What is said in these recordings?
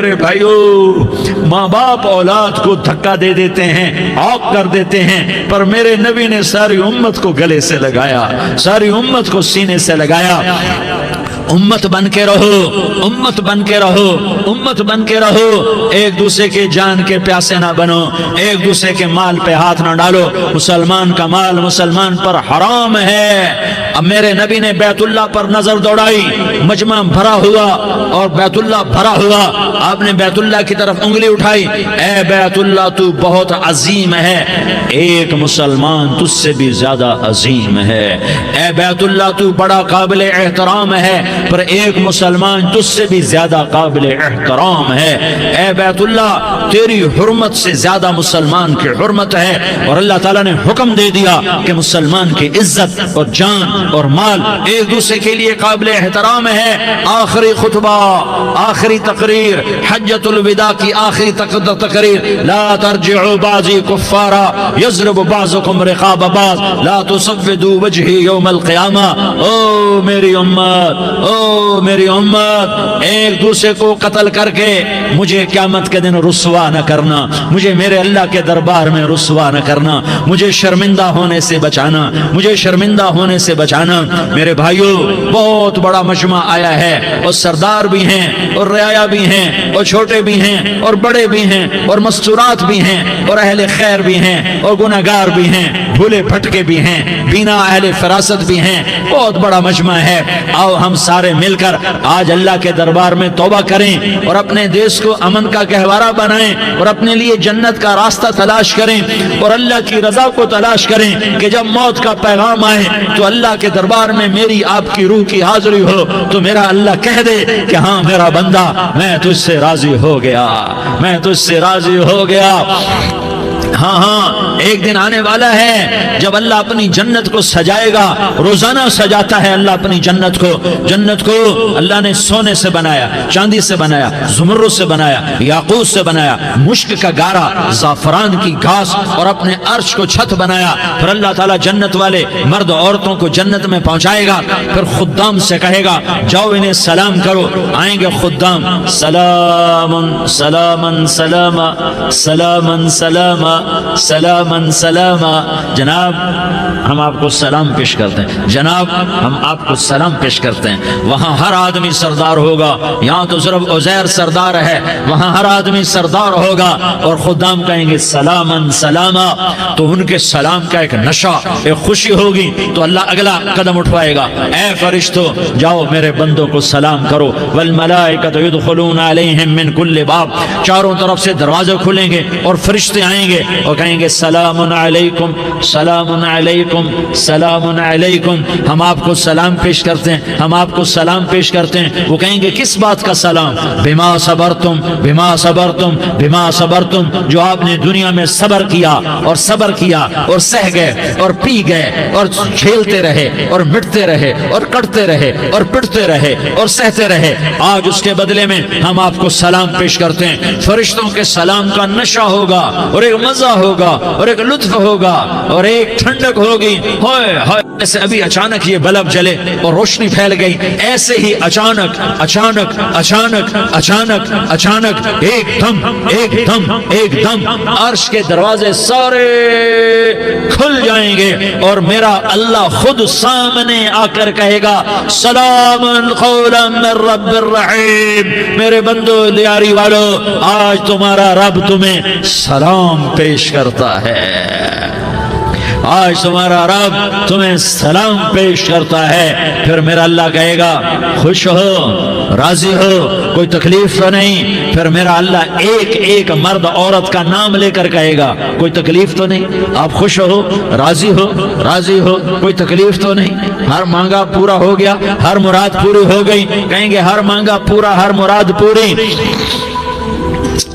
میرے بھائیوں، ماں باپ اولاد کو دھکا دے دیتے ہیں، آگ کر دیتے ہیں، پر میرے نبی نے ساری امت کو گلے سے لگایا، ساری امت کو سینے سے لگایا۔ امت بن کے رہو، امت بن کے رہو، امت بن کے رہو، ایک دوسرے کے جان کے پیاسے نہ بنو، ایک دوسرے کے مال پہ ہاتھ نہ ڈالو۔ مسلمان کا مال مسلمان پر حرام ہے۔ اب میرے نبی نے بیت اللہ پر نظر دوڑائی، مجمع بھرا ہوا اور بیت اللہ بھرا ہوا، آپ نے بیت اللہ کی طرف انگلی اٹھائی، اے بیت اللہ تو بہت عظیم ہے، ایک مسلمان تجھ سے بھی زیادہ عظیم ہے۔ اے بیت اللہ تو بڑا قابل احترام ہے، پر ایک مسلمان تجھ سے بھی زیادہ قابل احترام ہے۔ اے بیت اللہ تیری حرمت سے زیادہ مسلمان کی حرمت ہے، اور اللہ تعالیٰ نے حکم دے دیا کہ مسلمان کی عزت اور جان اور مال ایک دوسرے کے لیے قابل احترام ہے۔ آخری خطبہ، آخری تقریر، حجۃ الوداع کی آخری تقریر، لا ترجعوا بعضی کفارا یضرب بعضکم رقاب بعض لا تصودوا وجہی یوم القیامہ۔ او میری امت، او میری امت، ایک دوسرے کو قتل کر کے مجھے قیامت کے دن رسوا نہ کرنا، مجھے میرے اللہ کے دربار میں رسوا نہ کرنا، مجھے شرمندہ ہونے سے بچانا، مجھے شرمندہ ہونے سے بچانا۔ میرے بھائیوں، بہت بڑا مجمع آیا ہے، اور سردار بھی ہیں اور رعایا بھی ہیں اور چھوٹے بھی ہیں اور بڑے بھی ہیں اور مستورات بھی ہیں اور اہل خیر بھی ہیں اور گناہگار بھی ہیں، بھولے بھٹکے بھی ہیں، بینا اہل فراست بھی ہیں، بہت بڑا مجمع ہے۔ آؤ ہم سارے مل کر آج اللہ کے دربار میں توبہ کریں اور اپنے دیش کو امن کا گہوارہ بنائیں اور اپنے لیے جنت کا راستہ تلاش کریں اور اللہ کی رضا کو تلاش کریں کہ جب موت کا پیغام آئے تو اللہ کے دربار میں میری آپ کی روح کی حاضری ہو تو میرا اللہ کہہ دے کہ ہاں میرا بندہ، میں تجھ سے راضی ہو گیا، میں تجھ سے راضی ہو گیا۔ ہاں ہاں، ایک دن آنے والا ہے جب اللہ اپنی جنت کو سجائے گا، روزانہ سجاتا ہے اللہ اپنی جنت کو۔ جنت کو اللہ نے سونے سے بنایا، چاندی سے بنایا، زمرد سے بنایا، یاقوت سے بنایا، مشک کا گارا، زعفران کی گھاس اور اپنے عرش کو چھت بنایا۔ پھر اللہ تعالیٰ جنت والے مرد عورتوں کو جنت میں پہنچائے گا، پھر خدام سے کہے گا جاؤ انہیں سلام کرو۔ آئیں گے خدام، سلامن سلامن سلاما سلامن سلاما سلامن سلاما۔ جناب ہم آپ کو سلام پیش کرتے ہیں، جناب ہم آپ کو سلام پیش کرتے ہیں۔ وہاں ہر آدمی سردار ہوگا، یہاں تو صرف عزیر سردار ہے، وہاں ہر آدمی سردار ہوگا، اور خدام کہیں گے سلامن سلاما، تو ان کے سلام کا ایک نشہ، ایک خوشی ہوگی، تو اللہ اگلا قدم اٹھوائے گا، اے فرشتوں جاؤ میرے بندوں کو سلام کرو۔ والملائکۃ یدخلون علیہم من کل باب، چاروں طرف سے دروازے کھلیں گے اور فرشتے آئیں گے اور کہیں گے سلام علیکم سلام علیکم سلام علیکم، ہم آپ کو سلام پیش کرتے ہیں، ہم آپ کو سلام پیش کرتے ہیں۔ وہ کہیں گے کس بات کا سلام؟ بما صبرتم بما صبرتم بما صبرتم، جو آپ نے دنیا میں صبر کیا اور صبر کیا اور سہ گئے اور پی گئے اور کھیلتے رہے اور مٹتے رہے اور کٹتے رہے اور پٹتے رہے اور سہتے رہے، آج اس کے بدلے میں ہم آپ کو سلام پیش کرتے ہیں۔ فرشتوں کے سلام کا نشہ ہوگا اور ایک مزہ ہوگا اور ایک لطف ہوگا اور ایک ٹھنڈک ہوگی۔ ہوئے ہوئے، ایسے ابھی اچانک یہ بلب جلے اور روشنی پھیل گئی، ایسے ہی اچانک اچانک اچانک اچانک اچانک ایک دم ایک دم ایک دم عرش کے دروازے سارے کھل جائیں گے اور میرا اللہ خود سامنے آ کر کہے گا سلام قولا من رب الرحیم۔ میرے بندو دیاری والو، آج تمہارا رب تمہیں سلام پیش کرتا ہے، آج تمہارا رب تمہیں سلام پیش کرتا ہے۔ پھر میرا اللہ کہے گا خوش ہو، راضی ہو، کوئی تکلیف تو نہیں؟ پھر میرا اللہ ایک ایک مرد عورت کا نام لے کر کہے گا کوئی تکلیف تو نہیں؟ آپ خوش ہو، راضی ہو، راضی ہو، کوئی تکلیف تو نہیں؟ ہر مانگا پورا ہو گیا، ہر مراد پوری ہو گئی؟ کہیں گے ہر مانگا پورا، ہر مراد پوری۔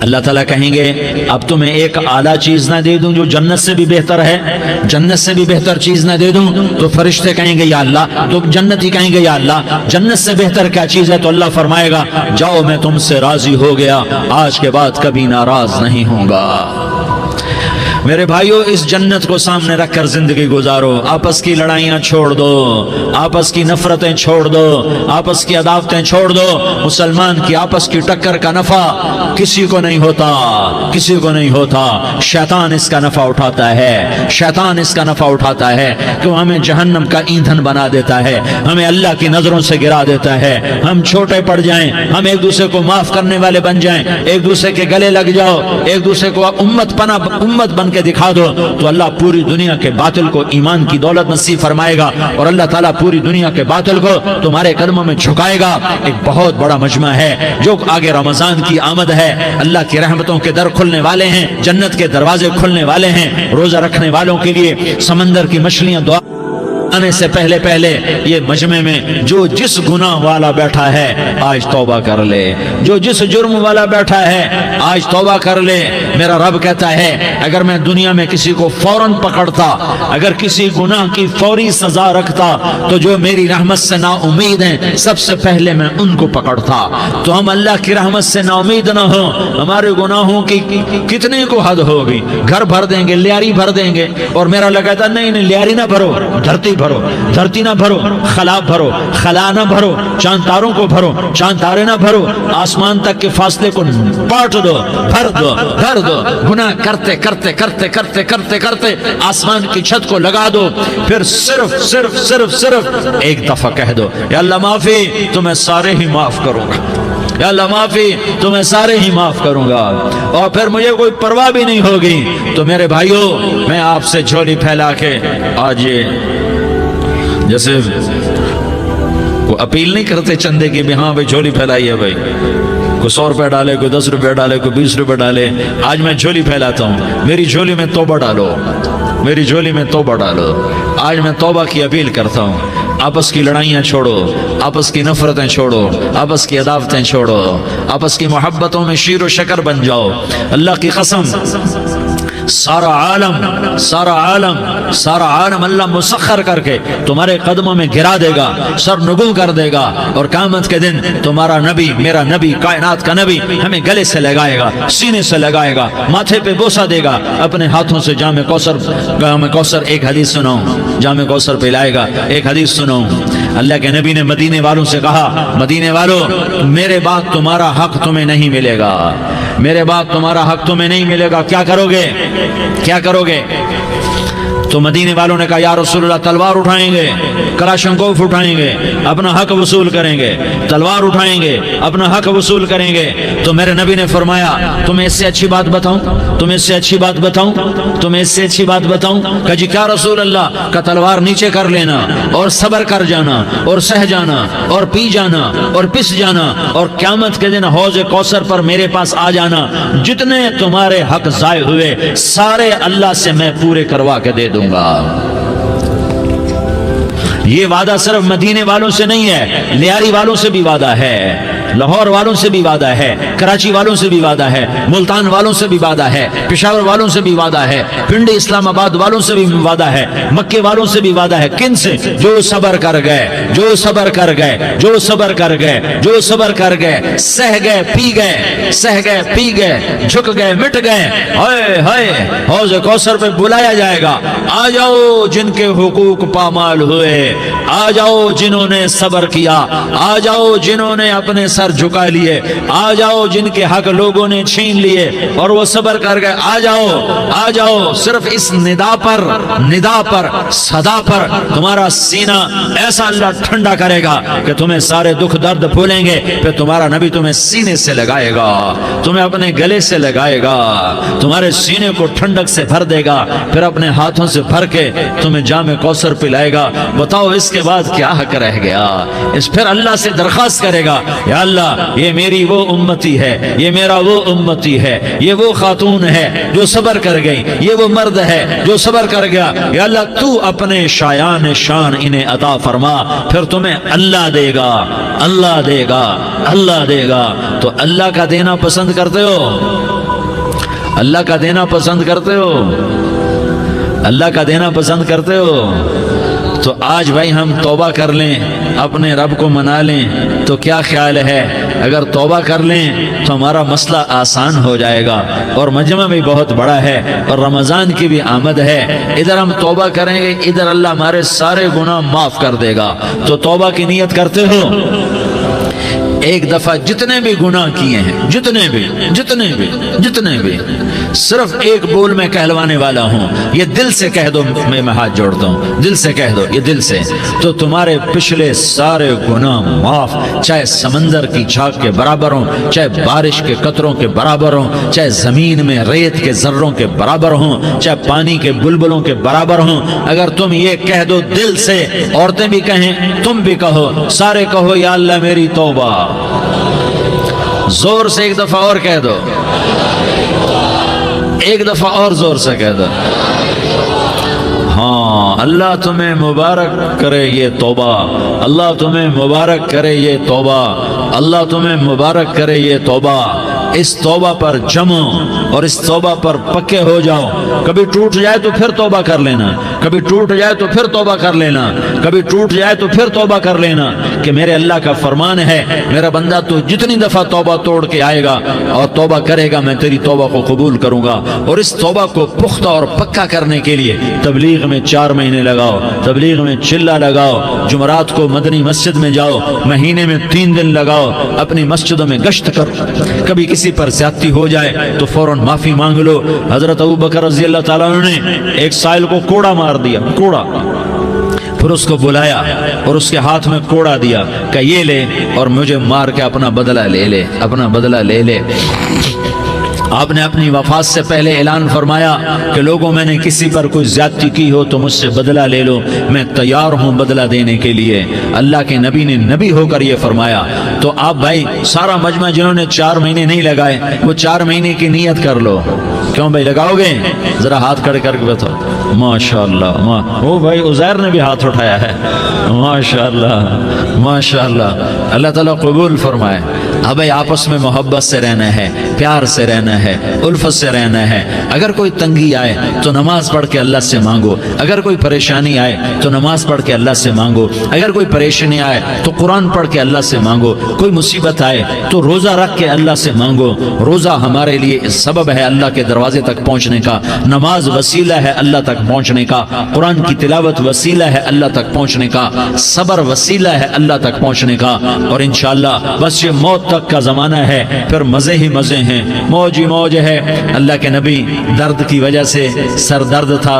اللہ تعالیٰ کہیں گے اب تمہیں ایک اعلیٰ چیز نہ دے دوں جو جنت سے بھی بہتر ہے، جنت سے بھی بہتر چیز نہ دے دوں؟ تو فرشتے کہیں گے یا اللہ، تو جنتی کہیں گے یا اللہ جنت سے بہتر کیا چیز ہے؟ تو اللہ فرمائے گا جاؤ میں تم سے راضی ہو گیا، آج کے بعد کبھی ناراض نہیں ہوں گا۔ میرے بھائیوں اس جنت کو سامنے رکھ کر زندگی گزارو. آپس کی لڑائیاں چھوڑ دو, آپس کی نفرتیں چھوڑ دو, آپس کی عداوتیں چھوڑ دو. مسلمان کی آپس کی ٹکر کا نفع کسی کو نہیں ہوتا, کسی کو نہیں ہوتا. شیطان اس کا نفع اٹھاتا ہے, شیطان اس کا نفع اٹھاتا ہے کہ وہ ہمیں جہنم کا ایندھن بنا دیتا ہے, ہمیں اللہ کی نظروں سے گرا دیتا ہے. ہم چھوٹے پڑ جائیں, ہم ایک دوسرے کو معاف کرنے والے بن جائیں, ایک دوسرے کے گلے لگ جاؤ, ایک دوسرے کو امت بن کے دکھا دو, تو اللہ پوری دنیا کے باطل کو ایمان کی دولت نصیب فرمائے گا, اور اللہ تعالیٰ پوری دنیا کے باطل کو تمہارے قدموں میں جھکائے گا. ایک بہت بڑا مجمع ہے جو آگے رمضان کی آمد ہے, اللہ کی رحمتوں کے در کھلنے والے ہیں, جنت کے دروازے کھلنے والے ہیں. روزہ رکھنے والوں کے لیے سمندر کی مچھلیاں دعا آنے سے پہلے یہ مجمع میں جو جس گناہ والا بیٹھا ہے آج توبہ کر لے, جو جس جرم والا بیٹھا ہے آج توبہ کر لے. میرا رب کہتا ہے اگر میں دنیا میں کسی کو فوراً پکڑتا, اگر کسی گناہ کی فوری سزا رکھتا, تو جو میری رحمت سے نا امید ہیں سب سے پہلے میں ان کو پکڑتا. تو ہم اللہ کی رحمت سے نا امید نہ ہوں, ہمارے گناہوں کی کتنے کو حد ہوگی, گھر بھر دیں گے, لیاری بھر دیں گے. اور میرا اللہ کہتا نہیں لیاری نہ بھرو, دھرتی بھرو, دھرتی نہ بھرو, خلا بھرو, خلا نہ بھرو, چاند تاروں کو بھرو, چاند تارے نہ بھرو, آسمان تک کے فاصلے کو بانٹ دو, بھر دو, بھر دو. گناہ کرتے کرتے کرتے کرتے کرتے کرتے آسمان کی چھت کو لگا دو, پھر صرف صرف صرف صرف ایک دفعہ کہہ دو یا اللہ معافی, تو میں سارے ہی معاف کروں گا, یا اللہ معافی, تو میں سارے ہی معاف کروں گا, اور پھر مجھے کوئی پرواہ بھی نہیں ہوگی. تو میرے بھائیوں, میں آپ سے جھولی پھیلا کے آج جیسے وہ اپیل نہیں کرتے چندے کی بھی ہاں بھائی جھولی پھیلائی ہے, بھائی کوئی 100 روپے ڈالے, کوئی 10 روپے ڈالے, کوئی 20 روپے ڈالے. آج میں جھولی پھیلاتا ہوں, میری جھولی میں توبہ ڈالو, میری جھولی میں توبہ ڈالو. آج میں توبہ کی اپیل کرتا ہوں. آپس کی لڑائیاں چھوڑو, آپس کی نفرتیں چھوڑو, آپس کی عداوتیں چھوڑو, آپس کی محبتوں میں شیر و شکر بن جاؤ. اللہ کی قسم سارا عالم اللہ مسخر کر کے تمہارے قدموں میں گرا دے گا, سر نگوں کر دے گا, اور قیامت کے دن تمہارا نبی, میرا نبی, کائنات کا نبی ہمیں گلے سے لگائے گا, سینے سے لگائے گا, ماتھے پہ بوسہ دے گا, اپنے ہاتھوں سے جام کوثر ایک حدیث سناؤں, جام کوثر پہ لائے گا, ایک حدیث سناؤں. اللہ کے نبی نے مدینے والوں سے کہا, مدینے والوں میرے بعد تمہارا حق تمہیں نہیں ملے گا, میرے بعد تمہارا حق تمہیں نہیں ملے گا, کیا کرو گے, کیا کرو گے؟ تو مدینے والوں نے کہا یا رسول اللہ تلوار اٹھائیں گے, کلاشنکوف اٹھائیں گے, اپنا حق وصول کریں گے, تلوار اٹھائیں گے, اپنا حق وصول کریں گے. تو میرے نبی نے فرمایا تمہیں اس سے اچھی بات بتاؤں, تمہیں اس سے اچھی بات بتاؤں, تمہیں اس سے اچھی بات بتاؤں. کہا جی کیا رسول اللہ؟ کا تلوار نیچے کر لینا, اور صبر کر جانا, اور سہ جانا, اور پی جانا, اور پس جانا, اور قیامت کے دن حوض کوثر پر میرے پاس آ جانا, جتنے تمہارے حق ضائع ہوئے سارے اللہ سے میں پورے کروا کے دے دوں گا. یہ وعدہ صرف مدینے والوں سے نہیں ہے, لیاری والوں سے بھی وعدہ ہے, لاہور والوں سے بھی وعدہ ہے, کراچی والوں سے بھی وعدہ ہے, ملتان والوں سے بھی وعدہ ہے, پشاور والوں سے بھی وعدہ ہے, پنڈی اسلام آباد والوں سے بھی وعدہ ہے, مکے والوں سے بھی وعدہ ہے. کن سے؟ جو صبر کر گئے, جو صبر کر گئے, جو صبر کر گئے, جو صبر کر گئے, سہ گئے, پی گئے, سہ گئے, پی گئے, جھک گئے, مٹ گئے. ہائے ہائے, حوض کوثر پہ بلایا جائے گا, آ جاؤ جن کے حقوق پامال ہوئے, آ جاؤ جنہوں نے صبر کیا, آ جاؤ جنہوں نے اپنے سر جھکا لیے, آ جاؤ جن کے حق لوگوں نے چھین لیے اور وہ صبر کر گئے, آ جاؤ, آ جاؤ. صرف اس ندا پر صدا پر تمہارا سینہ ایسا اللہ ٹھنڈا کرے گا کہ تمہیں سارے دکھ درد بھولیں گے. پھر تمہارا نبی تمہیں سینے سے لگائے گا, تمہیں اپنے گلے سے لگائے گا, تمہارے سینے کو ٹھنڈک سے بھر دے گا, پھر اپنے ہاتھوں سے بھر کے تمہیں جام کوثر پلائے گا. بتاؤ اس کے بعد کیا حق رہ گیا؟ پھر اللہ سے درخواست کرے گا یا اللہ یہ میری وہ امتی ہے, یہ میرا وہ امتی ہے, یہ وہ خاتون ہے جو صبر کر گئی, یہ وہ مرد ہے جو صبر کر گیا, یا اللہ تو اپنے شایان شان انہیں عطا فرما. پھر تمہیں اللہ دے گا, اللہ دے گا, اللہ دے گا. تو اللہ کا دینا پسند کرتے ہو؟ اللہ کا دینا پسند کرتے ہو؟ اللہ کا دینا پسند کرتے ہو؟ تو آج بھائی ہم توبہ کر لیں، اپنے رب کو منا لیں، تو کیا خیال ہے اگر توبہ کر لیں تو ہمارا مسئلہ آسان ہو جائے گا، اور مجمع بھی بہت بڑا ہے اور رمضان کی بھی آمد ہے، ادھر ہم توبہ کریں گے، ادھر اللہ ہمارے سارے گناہ معاف کر دے گا۔ تو توبہ کی نیت کرتے ہو؟ ایک دفعہ جتنے بھی گناہ کیے ہیں، جتنے بھی صرف ایک بول میں کہلوانے والا ہوں، یہ دل سے کہہ دو، میں ہاتھ جوڑتا ہوں، دل سے کہہ دو، یہ دل سے، تو تمہارے پچھلے سارے گناہ معاف، چاہے سمندر کی جھاگ کے برابر ہوں، چاہے بارش کے قطروں کے برابر ہوں، چاہے زمین میں ریت کے ذروں کے برابر ہوں، چاہے پانی کے بلبلوں کے برابر ہوں۔ اگر تم یہ کہہ دو دل سے، عورتیں بھی کہیں، تم بھی کہو، سارے کہو یا اللہ میری توبہ، زور سے ایک دفعہ اور کہہ دو، ایک دفعہ اور زور سے کہہ دو۔ ہاں، اللہ تمہیں مبارک کرے یہ توبہ، اللہ تمہیں مبارک کرے یہ توبہ، اللہ تمہیں مبارک کرے یہ توبہ۔ اس توبہ پر جمو اور اس توبہ پر پکے ہو جاؤ۔ کبھی ٹوٹ جائے تو پھر توبہ کر لینا، کبھی ٹوٹ جائے تو پھر توبہ کر لینا، کبھی ٹوٹ جائے تو پھر توبہ کر لینا، کہ میرے اللہ کا فرمان ہے، میرا بندہ تو جتنی دفعہ توبہ توڑ کے آئے گا اور توبہ کرے گا، میں تیری توبہ کو قبول کروں گا۔ اور اس توبہ کو پختہ اور پکا کرنے کے لیے تبلیغ میں 4 مہینے لگاؤ، تبلیغ میں چلہ لگاؤ، جمعرات کو مدنی مسجد میں جاؤ، مہینے میں 3 دن لگاؤ، اپنی مسجدوں میں گشت کرو، کبھی کسی پر زیادتی ہو جائے تو فوراً معافی مانگ لو۔ حضرت ابوبکر رضی اللہ تعالیٰ عنہ نے ایک سائل کو کوڑا مار دیا، کوڑا، پھر اس کو بلایا اور اس کے ہاتھ میں کوڑا دیا کہ یہ لے اور مجھے مار کے اپنا بدلہ لے لے، اپنا بدلہ لے لے۔ آپ نے اپنی وفات سے پہلے اعلان فرمایا کہ لوگوں میں نے کسی پر کوئی زیادتی کی ہو تو مجھ سے بدلہ لے لو، میں تیار ہوں بدلہ دینے کے لیے۔ اللہ کے نبی نے نبی ہو کر یہ فرمایا۔ تو آپ بھائی سارا مجمع جنہوں نے 4 مہینے نہیں لگائے، وہ 4 مہینے کی نیت کر لو۔ کیوں بھائی لگاؤ گے؟ ذرا ہاتھ کھڑے کر کے بتاؤ۔ ماشاءاللہ، وہ بھائی عزیر نے بھی ہاتھ اٹھایا ہے، ماشاءاللہ ماشاءاللہ، اللہ تعالیٰ قبول فرمائے۔ اب بھائی آپس میں محبت سے رہنا ہے، پیار سے رہنا ہے، الفت سے رہنا ہے۔ اگر کوئی تنگی آئے تو نماز پڑھ کے اللہ سے مانگو، اگر کوئی پریشانی آئے تو نماز پڑھ کے اللہ سے مانگو، اگر کوئی پریشانی آئے تو قرآن پڑھ کے اللہ سے مانگو، کوئی مصیبت آئے تو روزہ رکھ کے اللہ سے مانگو۔ روزہ ہمارے لیے سبب ہے اللہ کے دروازے تک پہنچنے کا، نماز وسیلہ ہے اللہ تک پہنچنے کا، قرآن کی تلاوت وسیلہ ہے اللہ تک پہنچنے کا، صبر وسیلہ ہے اللہ تک پہنچنے کا۔ اور انشاءاللہ بس یہ موت تک کا زمانہ ہے، پھر مزے ہی مزے ہیں، موج ہی موج ہے۔ اللہ کے نبی درد کی وجہ سے سر درد تھا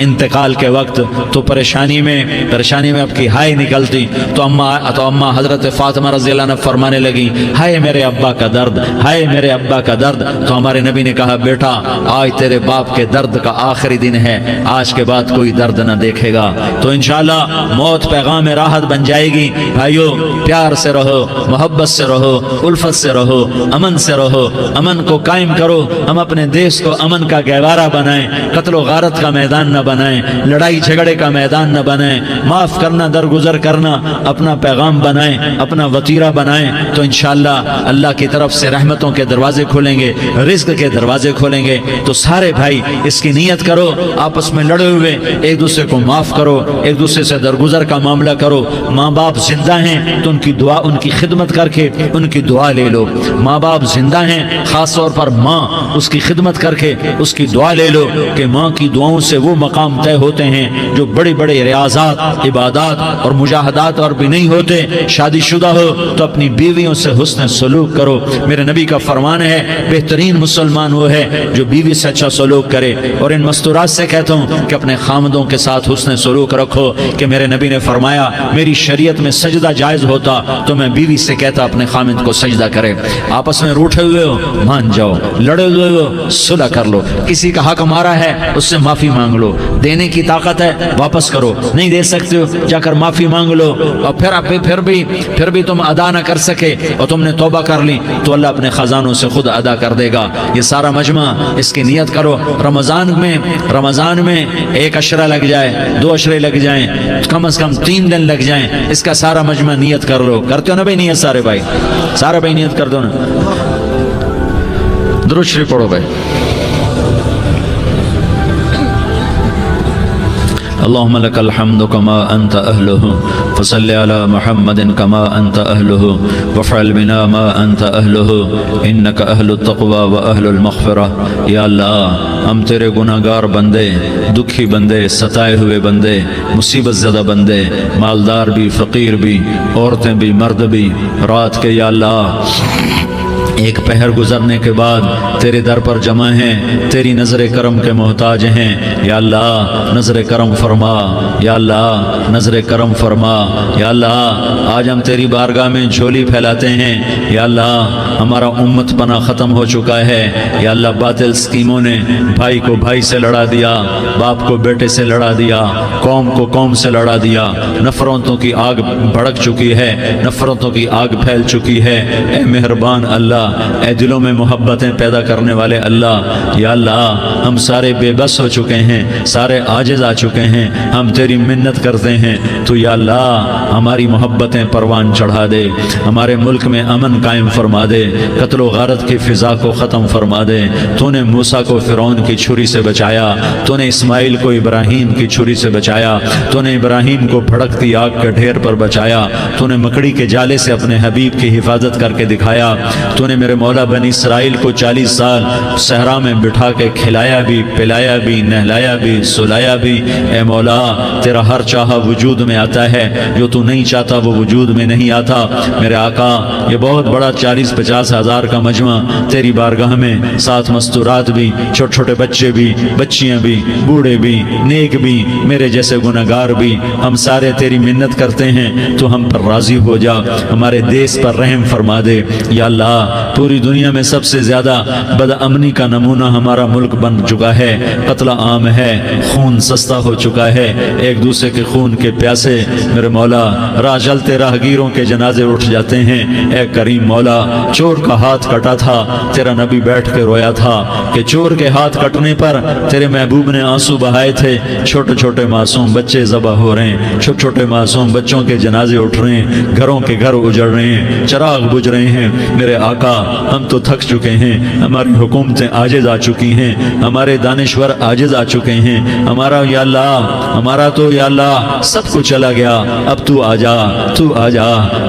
انتقال کے وقت، تو پریشانی میں اب کی ہائے نکلتی، تو اماں حضرت فاطمہ رضی اللہ عنہ فرمانے لگی، ہائے میرے ابا کا درد، ہائے میرے ابا کا درد۔ تو ہمارے نبی نے کہا، بیٹا آج تیرے باپ کے درد کا آخری دن ہے، آج کے بعد کوئی درد نہ دیکھے گا۔ تو انشاءاللہ موت پیغام راحت بن جائے گی۔ بھائیو پیار سے رہو، محبت سے رہو، الفت سے رہو، امن سے رہو، امن کو قائم کرو۔ ہم اپنے دیش کو امن کا گہوارہ بنائیں، قتل و غارت کا میدان نہ بنائیں، لڑائی جھگڑے کا میدان نہ بنائیں، معاف کرنا درگزر کرنا اپنا پیغام بنائیں، اپنا وتیرہ بنائیں۔ تو انشاءاللہ اللہ کی طرف سے رحمتوں کے دروازے کھولیں گے، رزق کے دروازے کھولیں گے۔ تو سارے بھائی اس کی نیت کرو، آپس میں لڑے ہوئے ایک دوسرے کو معاف کرو، ایک دوسرے سے درگزر کا معاملہ کرو۔ ماں باپ زندہ ہیں تو ان کی دعا، ان کی خدمت کر کے ان کی دعا لے لو۔ ماں باپ زندہ ہیں، خاص طور پر ماں، اس کی خدمت کر کے اس کی دعا لے لو، کہ ماں کی دعاؤں سے وہ مقام طے ہوتے ہیں جو بڑے بڑے ریاضات، عبادات اور مجاہدات اور بھی نہیں ہوتے۔ شادی شدہ ہو تو اپنی بیویوں سے حسن سلوک کرو۔ میرے نبی کا فرمان ہے، بہترین مسلمان وہ ہے جو بیوی سے اچھا سلوک کرے۔ اور ان مستورات سے کہتا ہوں کہ اپنے خامدوں کے ساتھ حسن سلوک رکھو، کہ میرے نبی نے فرمایا میری شریعت میں سجدہ جائز ہوتا تو میں بیوی سے کہتا اپنے خامد کو سجدہ کرے۔ آپس میں روٹھے ہوئے ہو مان جاؤ، لڑے ہوئے ہو صلح کر لو، کسی کا حق مارا ہے اس سے معافی مانگ لو، دینے کی طاقت ہے واپس کرو، نہیں دے سکتے ہو جا کر معافی مانگ لو۔ اور پھر بھی تم ادا نہ کر سکے اور تم نے توبہ کر لی تو اللہ اپنے خزانوں سے خود ادا کر دے گا۔ یہ سارا مجمع اس کی نیت کرو۔ رمضان میں 1 عشرہ لگ جائے، 2 عشرے لگ جائیں، کم از کم 3 دن لگ جائیں، اس کا سارا مجمع نیت کر لو۔ کرتے ہو نا بھائی نیت؟ سارے بھائی نیت کر دو نا۔ درود شریف پڑھو بھائی۔ اللهم لك الحمد كما أنت أهله فصل على محمد كما أنت أهله وافعل بنا ما أنت أهله إنك أهل التقوى وأهل المغفرة. یا اللہ ہم تیرے گناہگار بندے، دکھی بندے، ستائے ہوئے بندے، مصیبت زدہ بندے، مالدار بھی، فقیر بھی، عورتیں بھی، مرد بھی، رات کے یا اللہ ایک پہر گزرنے کے بعد تیرے در پر جمع ہیں، تیری نظر کرم کے محتاج ہیں. یا اللہ نظر کرم فرما، یا اللہ نظر کرم فرما. یا اللہ آج ہم تیری بارگاہ میں جھولی پھیلاتے ہیں. یا اللہ ہمارا امت پنا ختم ہو چکا ہے. یا اللہ باطل اسکیموں نے بھائی کو بھائی سے لڑا دیا، باپ کو بیٹے سے لڑا دیا، قوم کو قوم سے لڑا دیا. نفرتوں کی آگ بھڑک چکی ہے، نفرتوں کی آگ پھیل چکی ہے. اے مہربان اللہ، اے دلوں میں محبتیں پیدا کرنے والے اللہ، یا اللہ ہم سارے بے بس ہو چکے ہیں، سارے عاجز آ چکے ہیں. ہم تیری منت کرتے ہیں تو یا اللہ ہماری محبتیں پروان چڑھا دے، ہمارے ملک میں امن قائم فرما دے، قتل و غارت کی فضا کو ختم فرما دے. تو نے موسیٰ کو فرعون کی چھری سے بچایا، تو نے اسماعیل کو ابراہیم کی چھری سے بچایا، تو نے ابراہیم کو بھڑکتی آگ کے ڈھیر پر بچایا، تو نے مکڑی کے جالے سے اپنے حبیب کی حفاظت کر کے دکھایا. تو نے میرے مولا بنی اسرائیل کو 40 سال صحرا میں بٹھا کے کھلایا بھی، پلایا بھی، نہلایا بھی، سلایا بھی. اے مولا تیرا ہر چاہا وجود میں آتا ہے، جو تو نہیں چاہتا وہ وجود میں نہیں آتا. میرے آقا یہ بہت بڑا 40-50 ہزار کا مجمع تیری بارگاہ میں، ساتھ مستورات بھی، چھوٹے چھوٹے بچے بھی، بچیاں بھی، بوڑھے بھی، نیک بھی، میرے جیسے گناہگار بھی، ہم سارے تیری منت کرتے ہیں تو ہم پر راضی ہو جا، ہمارے دیس پر رحم فرما دے. یا اللہ پوری دنیا میں سب سے زیادہ بد امنی کا نمونہ ہمارا ملک بن چکا ہے، قتل عام ہے، خون سستا ہو چکا ہے، ایک دوسرے کے خون کے پیاسے. میرے مولا راہ چلتے راہگیروں کے جنازے اٹھ جاتے ہیں. اے کریم مولا چور کا ہاتھ کٹا تھا، تیرا نبی بیٹھ کے رویا تھا کہ چور کے ہاتھ کٹنے پر تیرے محبوب نے آنسو بہائے تھے. چھوٹے چھوٹے معصوم بچے ذبح ہو رہے ہیں، چھوٹے چھوٹے معصوم بچوں کے جنازے اٹھ رہے ہیں، گھروں کے گھر اجڑ رہے ہیں، چراغ بجھ رہے ہیں. میرے آقا ہم تو تھک چکے ہیں، ہماری حکومتیں عاجز آ چکی ہیں، ہمارے دانشور عاجز آ چکے ہیں. ہمارا یا اللہ ہمارا تو یا اللہ سب کچھ چلا گیا. اب تو آ جا، تو آ جا،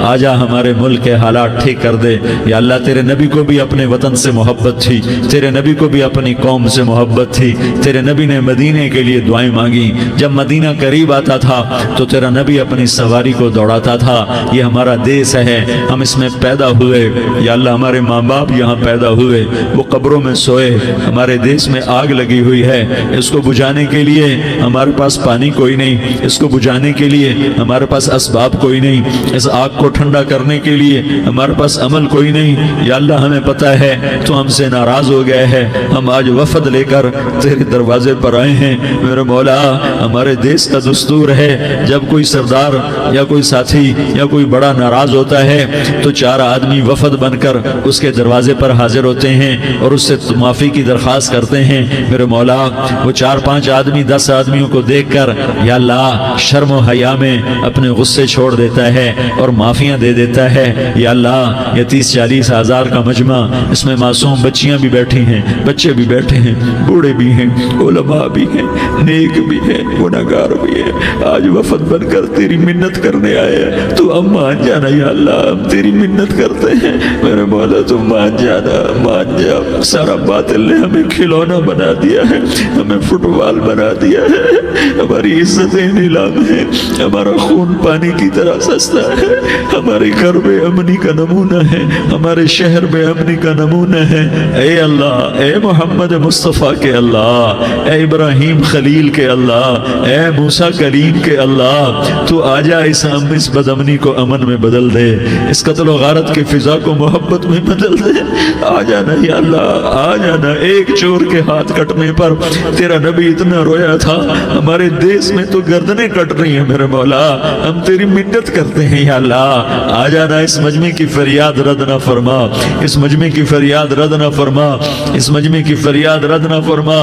آ جا ہمارے ملک کے حالات ٹھیک کر دے. یا اللہ تیرے نبی کو بھی اپنے وطن سے محبت تھی، تیرے نبی کو بھی اپنی قوم سے محبت تھی. تیرے نبی نے مدینے کے لیے دعائیں مانگی. جب مدینہ قریب آتا تھا تو تیرا نبی اپنی سواری کو دوڑاتا تھا. یہ ہمارا دیس ہے، ہم اس میں پیدا ہوئے. یا اللہ ہمارے ماں باپ یہاں پیدا ہوئے، وہ قبروں میں سوئے. ہمارے دیس میں آگ لگی ہوئی ہے، اس کو بجھانے کے لیے ہمارے پاس پانی کوئی نہیں، اس کو بجھانے کے لیے ہمارے پاس اسباب کوئی نہیں، اس آگ کو ٹھنڈا کرنے کے لیے ہمارے پاس عمل کوئی نہیں. یا اللہ ہمیں پتہ ہے تو ہم سے ناراض ہو گئے ہیں، ہم آج وفد لے کر تیرے دروازے پر آئے ہیں. میرے مولا ہمارے دیس کا دستور ہے جب کوئی سردار یا کوئی ساتھی یا کوئی بڑا ناراض ہوتا ہے تو 4 آدمی وفد بن کر اس کے دروازے پر حاضر ہوتے ہیں اور اس سے معافی کی درخواست کرتے ہیں. میرے مولا وہ 4-5 آدمی 10 آدمیوں کو دیکھ کر یا اللہ شرم و حیا میں اپنے غصے چھوڑ دیتا ہے اور معافیاں دے دیتا ہے. یا اللہ یہ 30-40 ہزار کا مجمع، اس میں معصوم بچیاں بھی بیٹھی ہیں، بچے بھی بیٹھے ہیں، بوڑھے بھی ہیں، علماء بھی ہیں، نیک بھی ہیں، گناہگار بھی ہیں. آج وفد بن کر تیری منت کرنے آئے ہیں، تو ہم مان جانا. یا اللہ ہم تیری منت کرتے ہیں، میرے مولا تو مان جانا، مان جا. سارا باطل نے ہمیں کھلونا بنا دیا ہے، ہمیں فٹ بال بنا دیا ہے، ہماری عزتیں نیلام ہیں، ہمارا خون پانی کی طرح سستا ہے. ہمارے گھر بے امنی کا نمونہ ہے، ہمارے شہر بے امنی کا نمونہ ہے. اے اللہ، اے محمد مصطفیٰ کے اللہ، اے ابراہیم خلیل کے اللہ، اے موسیٰ کلیم کے اللہ، تو آجا اس بد امنی کو امن میں بدل دے، اس قتل و غارت کی فضا کو محبت میں بدل دے. آ جانا یا اللہ، آ جانا. ایک چور کے ہاتھ کٹنے پر تیرا نبی اتنا رویا تھا، ہمارے دیس میں تو گردنیں کٹ رہی ہیں. میرے مولا ہم تیری منت کرتے ہیں. یا اللہ آ جانا، اس مجمع کی فریاد رد نہ فرما، اس مجمع کی فریاد رد نہ فرما، اس مجمع کی فریاد رد نہ فرما.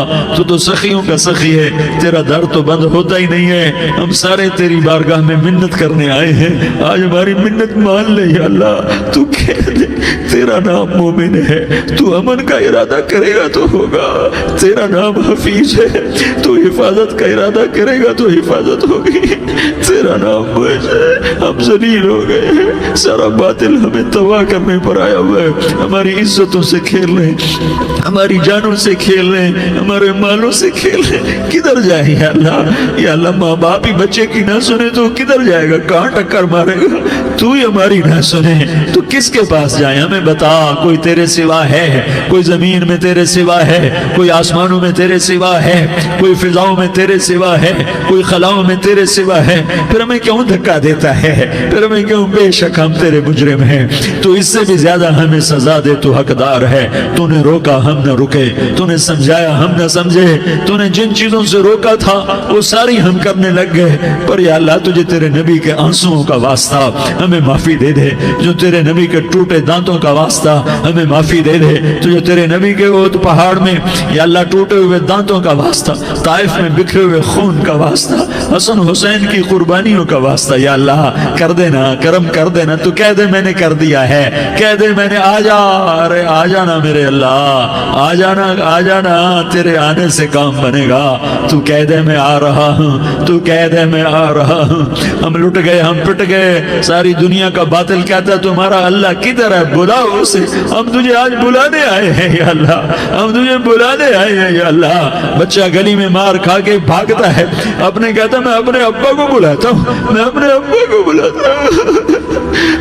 تو سخیوں کا سخی ہے، تیرا در تو بند ہوتا ہی نہیں ہے. ہم سارے تیری بارگاہ میں منت کرنے آئے ہیں، آج ہماری منت مان لے. یا اللہ تو کہہ دے تیرا نام مومن ہے، تو امن کا ارادہ کرے گا تو ہوگا، تیرا نام حفیظ ہے، تو حفاظت کا ارادہ کرے گا تو حفاظت ہوگی، تیرا نام معز ہے، ہم ذلیل ہو گئے ہیں، سارا باطل ہمیں تباہ کرنے پر آیا ہوا ہے، ہماری عزتوں سے کھیل رہے ہیں، ہماری جانوں سے کھیل رہے ہیں، ہمارے مالوں سے کھیل رہے ہیں، کدھر جائے یا اللہ؟ یا اللہ ماں باپ ہی بچے کی نہ سنے تو کدھر جائے گا، کہاں ٹکر مارے گا؟ تو ہی ہماری نہ سنے تو کس کے پاس جائیں؟ ہمیں بتا، کوئی تیرے سوا ہے؟ کوئی زمین میں تیرے سوا ہے؟ کوئی آسمانوں میں تیرے سوا ہے؟ کوئی فضاؤں میں تیرے سوا ہے؟ کوئی خلاؤں میں تیرے سوا ہے؟ پھر ہمیں کیوں دھکا دیتا ہے؟ پھر ہمیں کیوں؟ بے شک ہم تیرے مجرم ہیں، تو اس سے بھی زیادہ ہمیں سزا دے، تو حقدار ہے۔ تو نے روکا ہم نہ رکے، تو نے سمجھایا ہم نہ سمجھے، تو نے جن چیزوں سے روکا تھا وہ ساری ہم کرنے لگ گئے، پر یا اللہ تجھے تیرے نبی کے آنسوؤں کا واسطہ ہمیں معافی دے دے، جو تیرے نبی کے ٹوٹے دانتوں کا واسطہ ہمیں معافی دے دے، تو جو تیرے نبی کے وہ پہاڑ میں یا اللہ ٹوٹے ہوئے دانتوں کا واسطہ، طائف میں بکھرے ہوئے خون کا واسطہ، حسن حسین کی قربانیوں کا واسطہ، یا اللہ کر دینا، کرم کر دینا، تو کہہ دے میں نے کر دیا ہے، کہہ دے میں نے، آ جا، ارے آ جانا میرے اللہ، آ جانا، آ جانا، تیرے آنے سے کام بنے گا، تو کہہ دے میں آ رہا ہوں، تو کہہ دے میں آ رہا ہوں۔ ہم لٹ گئے، ہم پٹ گئے، ساری دنیا کا باطل کہتا ہے تمہارا اللہ کدھر ہے، بلاؤ اسے، ہم تجھے آج بلانے آئے ہیں یا اللہ، ہم تجھے بلانے آئے ہیں یا اللہ۔ بچہ گلی میں مار کھا کے بھاگتا ہے، اپنے کہتا میں اپنے ابا کو بلاتا ہوں، میں اپنے ابا کو بلاتا ہوں،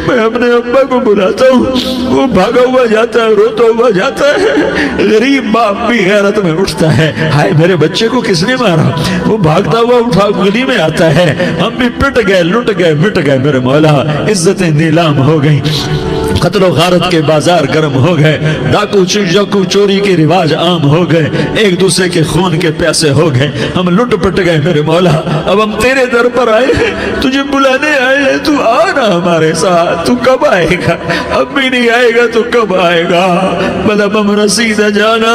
میں اپنے ابا کو بلاتا ہوں، وہ بھاگا ہوا جاتا ہے، روتا ہوا جاتا ہے۔ غریب باپ بھی غیرت میں اٹھتا ہے، ہائے میرے بچے کو کس نے مارا، وہ بھاگتا ہوا اٹھا گلی میں آتا ہے۔ ہم بھی پٹ گئے، لٹ گئے، مٹ گئے میرے مولا، عزتیں نیلام ہو گئیں، قتل و غارت کے بازار گرم ہو گئے، ڈاکو چوری کے رواج عام ہو گئے، ایک دوسرے کے خون کے پیاسے ہو گئے، ہم لٹ پٹ گئے میرے مولا۔ اب ہم تیرے در پر آئے ہیں، تجھے بلانے آئے ہیں، تو آنا ہمارے ساتھ، تو کب آئے گا؟ اب بھی نہیں آئے گا تو کب آئے گا؟ مطلب ہم رسید جانا،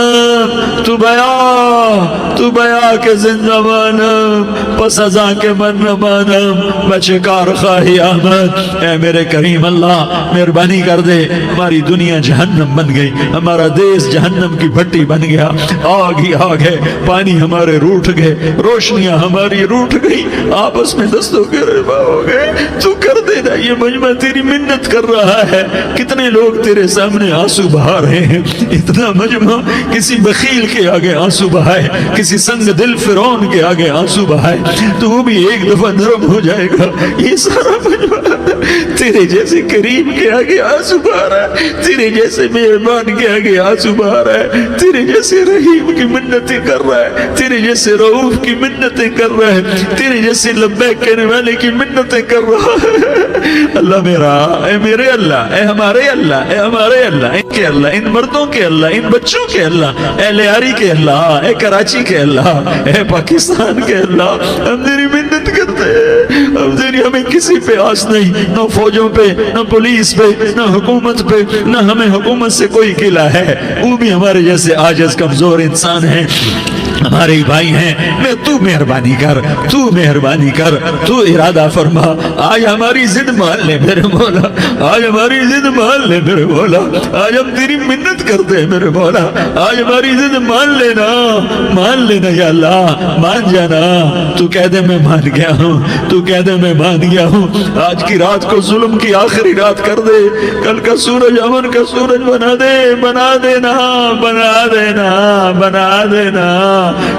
تو بیا کے زندہ مانم، پس ازاں کے من مانم، بچکار خواہی آمد۔ اے میرے کریم اللہ مہربانی کر دے، ہماری دنیا جہنم بن گئی، ہمارا دیس جہنم کی بھٹی بن گیا، آگ ہی آگ ہے، پانی ہمارے روٹھ گئے، روشنیاں ہماری روٹھ گئی، آپس میں دستوں کے ربا ہو گئے، تو کر دینا۔ یہ مجمع تیری منت کر رہا ہے، کتنے لوگ تیرے سامنے آنسو بہا رہے ہیں، اتنا مجمع کسی بخیل کے آگے آنسو بہائے، کسی سنگ دل فرعون کے آگے آنسو بہائے تو وہ بھی ایک دفعہ نرم ہو جائے گا۔ یہ سارا مجمع تیرے جیسے کریم کے آگے آنسو بہا رہا ہے، تیرے جیسے مہربان کے آگے آنسو بہا رہا ہے، تیرے جیسے رحیم کی منتیں کر رہا ہے، تیرے جیسے رؤوف کی منتیں کر رہا ہے، تیرے جیسے لبیک کہنے والے کی منتیں کر رہا ہے۔ اللہ میرا، اے میرے اللہ، اے ہمارے اللہ، اے ہمارے اللہ، ان کے اللہ، ان مردوں کے اللہ، ان بچوں کے اللہ، اے لیاری کے اللہ، اے کراچی کے اللہ، اے پاکستان کے اللہ، ہم تیری منت کرتے ہیں، ہم تیری، ہمیں کسی پہ آس نہیں، نہ فوجوں پہ، نہ پولیس پہ، نہ حکومت پہ، نہ ہمیں حکومت سے کوئی قلع ہے، وہ بھی ہمارے جیسے عاجز کمزور انسان ہیں، ہمارے بھائی ہیں۔ میں تو مہربانی کر، تو مہربانی کر، تو ارادہ فرما، آج ہماری ضد مان لے میرے مولا، آج ہماری ضد مان لے میرے مولا، آج ہم تیری منت کرتے ہیں میرے مولا، آج ہماری ضد مان لینا، مان لینا یا اللہ، مان جانا۔ تو کہہ دے میں مان گیا ہوں، تو کہہ دے میں مان گیا ہوں، آج کی رات کو ظلم کی آخری رات کر دے، کل کا سورج امن کا سورج بنا دے، بنا دینا، بنا دینا، بنا دینا،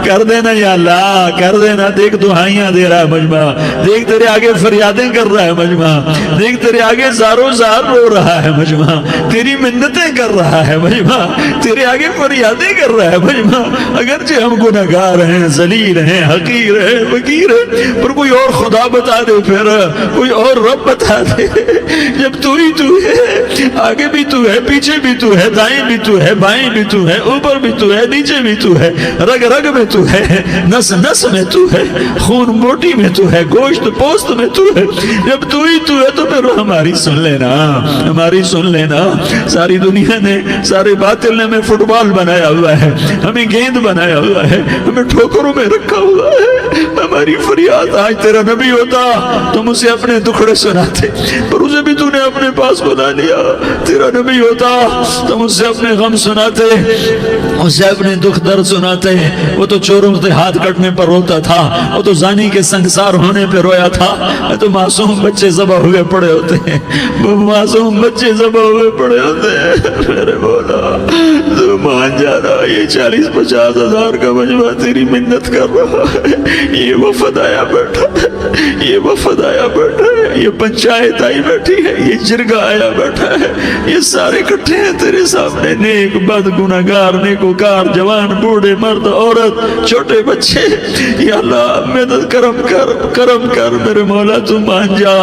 کر دینا یا اللہ، کر دینا۔ دیکھ دعائیاں دے رہا ہے مجمع، دیکھ تیرے آگے فریادیں کر رہا ہے مجمع، دیکھ تیرے آگے زارو زار رو رہا ہے مجمع، تیری منتیں کر رہا ہے مجمع، تیرے آگے فریادیں کر رہا ہے مجمع۔ اگرچہ ہم گناہگار ہیں، ذلیل ہیں، حقیر ہیں، فقیر ہیں، پر کوئی اور خدا بتا دے، پھر کوئی اور رب بتا دے۔ جب تو ہی تو ہے، آگے بھی تو ہے، پیچھے بھی تو ہے، دائیں بھی تو ہے، بائیں بھی تو ہے، اوپر بھی تو ہے، نیچے بھی تو ہے، رگ رگ میں تو ہے، نس نس میں تو ہے، خون موٹی میں تو ہے، گوشت پوست میں تو ہے۔ جب تو ہی تو ہے تو پھر ہماری سن لینا، ہماری سن لینا۔ ساری دنیا نے، سارے باطل نے ہمیں فٹ بال بنایا ہوا ہے، ہمیں گیند بنایا ہوا ہے، ہمیں ٹھوکروں میں رکھا ہوا ہے، ہماری فریاد. آج تیرا نبی ہوتا تم اسے اپنے دکھڑے سناتے، پر اسے بھی تو نے اپنے پاس بنا لیا. تیرا نبی ہوتا تم اسے اپنے غم سناتے، اسے اپنے دکھ درد سناتے. وہ تو چوروں سے ہاتھ کٹنے پر روتا تھا، وہ تو زانی کے سنگسار ہونے پہ رویا تھا. تو معصوم بچے ذبح ہوئے پڑے ہوتے ہیں، وہ معصوم بچے ذبح ہوئے پڑے ہوتے ہیں. میرے مولا تو مان جانا، یہ 40-50 ہزار کا مجمع تیری منت کر رہا ہے. یہ وفد آیا بیٹھا ہے، یہ وفد آیا بیٹھا ہے، یہ پنچایت آئی بیٹھی ہے، یہ جرگہ آیا بیٹھا ہے. یہ سارے اکٹھے ہیں تیرے سامنے، نیک بد گناہگار نیکوکار، جوان بوڑھے مرد عورت چھوٹے بچے. یا اللہ مدد کرم کر، کرم کر میرے مولا. تو مان جا،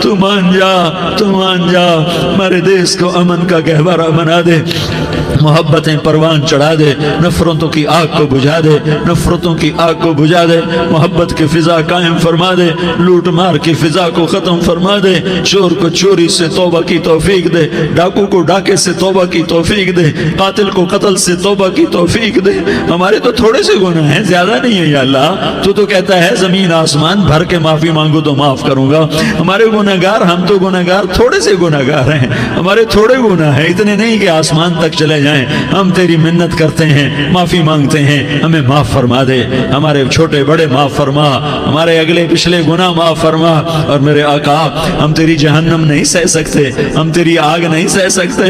تو مان جا، تو مان جا. ہمارے دیس کو امن کا گہوارہ بنا دے، محبتیں پروان چڑھا دے، نفرتوں کی آگ کو بجھا دے، نفرتوں کی آگ کو بجھا دے، محبت کی فضا قائم فرما دے، لوٹ مار کی فضا کو ختم فرما دے، چور کو چوری سے توبہ کی توفیق دے، ڈاکو کو ڈاکے سے توبہ کی توفیق دے، قاتل کو قتل سے توبہ کی توفیق دے. ہمارے تو تھوڑے سے گناہ ہیں، زیادہ نہیں ہے یا اللہ. تو کہتا ہے زمین آسمان بھر کے معافی مانگو تو معاف کروں گا. ہمارے گناہگار، ہم تو گناہگار تھوڑے سے گناہگار ہیں، ہمارے تھوڑے گناہ ہیں، اتنے نہیں کہ آسمان تک چلے جائیں. ہم تیری منت کرتے ہیں، معافی مانگتے ہیں، ہمیں معاف فرما دے. ہمارے چھوٹے بڑے معاف فرما، ہمارے اگلے پچھلے گناہ معاف فرما. اور میرے آقا ہم تیری جہنم نہیں سہ سکتے، ہم تیری آگ نہیں سہ سکتے.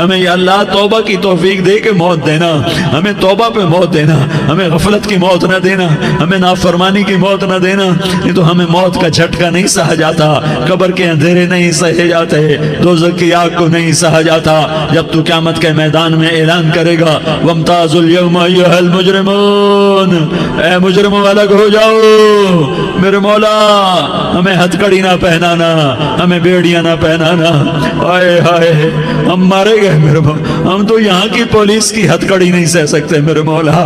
ہمیں یا اللہ توبہ کی توفیق دے کے موت دینا، ہمیں توبہ پہ موت دینا، ہمیں غفلت کی موت نہ دینا، ہمیں نافرمانی کی موت نہ دینا. نہیں تو ہمیں موت کا جھٹکا نہیں سہا جاتا، قبر کے اندھیرے نہیں سہے جاتے، دوزخ کی آگ کو نہیں سہا جاتا. جب تو قیامت کے میدان میں اعلان کرے گا وَامْتَازُوا الْيَوْمَ أَيُّهَا الْمُجْرِمُونَ، اے مجرموں الگ ہو جاؤ. میرے مولا ہمیں ہتھکڑی نہ پہنانا، ہمیں بیڑیاں نہ پہنانا. آئے ہائے ہم مارے گئے میرے مولا، ہم تو یہاں کی پولیس کی ہتھکڑی نہیں سہ سکتے میرے مولا.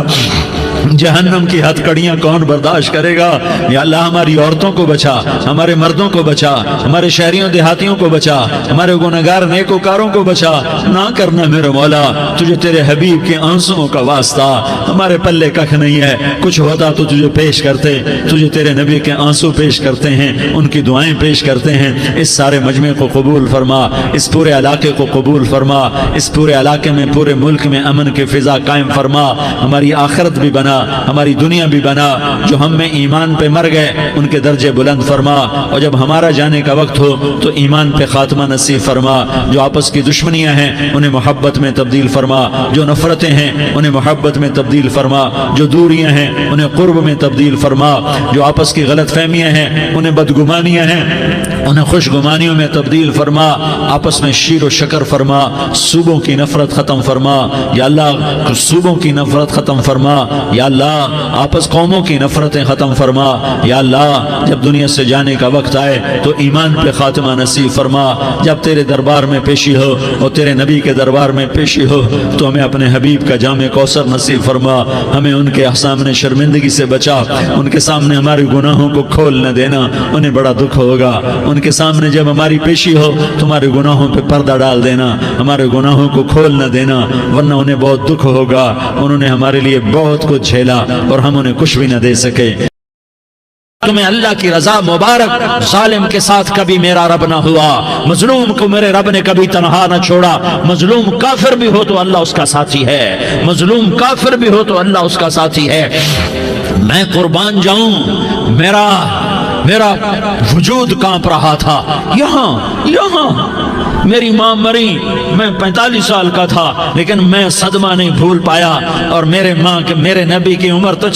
جہنم کی ہتھکڑیاں کون برداشت کرے گا؟ یا اللہ ہماری عورتوں کو بچا، ہمارے مردوں کو بچا، ہمارے شہریوں دیہاتیوں کو بچا، ہمارے گنہگار نیکوکاروں کو بچا. نہ کرنا میرے مولا، تجھے تیرے حبیب کے آنسوؤں کا واسطہ. ہمارے پلے ککھ نہیں ہے، کچھ ہوتا تو تجھے پیش کرتے، تجھے تیرے نبی کے آنسو پیش کرتے ہیں، ان کی دعائیں پیش کرتے ہیں. اس سارے مجمع کو قبول فرما، اس پورے علاقے کو قبول فرما، اس پورے علاقے میں پورے ملک میں امن کی فضا قائم فرما. ہماری آخرت بھی بنا، ہماری دنیا بھی بنا. جو ہم میں ایمان پہ مر گئے ان کے درجے بلند فرما، اور جب ہمارا جانے کا وقت ہو تو ایمان پہ خاتمہ نصیب فرما. جو آپس کی دشمنیاں ہیں انہیں محبت میں تبدیل فرما، جو نفرتیں ہیں انہیں محبت میں تبدیل فرما، جو دوریاں ہیں انہیں قرب میں تبدیل فرما، جو آپس کی غلط فہمیاں ہیں انہیں بدگمانیاں ہیں انہیں خوش گمانیوں میں تبدیل فرما. آپس میں شیر و شکر فرما، صوبوں کی نفرت ختم فرما. یا اللہ صوبوں کی نفرت ختم فرما. یا اللہ آپس قوموں کی نفرتیں ختم فرما. یا اللہ جب دنیا سے جانے کا وقت آئے تو ایمان پہ خاتمہ نصیب فرما. جب تیرے دربار میں پیشی ہو اور تیرے نبی کے دربار میں پیشی ہو تو ہمیں اپنے حبیب کا جام کوثر نصیب فرما. ہمیں ان کے سامنے شرمندگی سے بچا، ان کے سامنے ہمارے گناہوں کو کھول نہ دینا، انہیں بڑا دکھ ہوگا. ان کے سامنے جب ہماری پیشی ہو تمہارے گناہوں پہ پردہ ڈال دینا، ہمارے گناہوں کو کھول نہ دینا، ورنہ انہیں بہت دکھ ہوگا. انہوں نے ہمارے لیے بہت کچھ جھیلا اور ہم انہیں کچھ بھی نہ دے سکے. تمہیں اللہ کی رضا مبارک. ظالم کے ساتھ کبھی میرا رب نہ ہوا، مظلوم کو میرے رب نے کبھی تنہا نہ چھوڑا. مظلوم کافر بھی ہو تو اللہ اس کا ساتھی ہے، مظلوم کافر بھی ہو تو اللہ اس کا ساتھی ہے. میں قربان جاؤں، میرا وجود کانپ رہا تھا. یہاں میری ماں مری، میں 45 سال کا تھا، لیکن میں صدمہ نہیں بھول پایا. اور میرے نبی کی عمر تو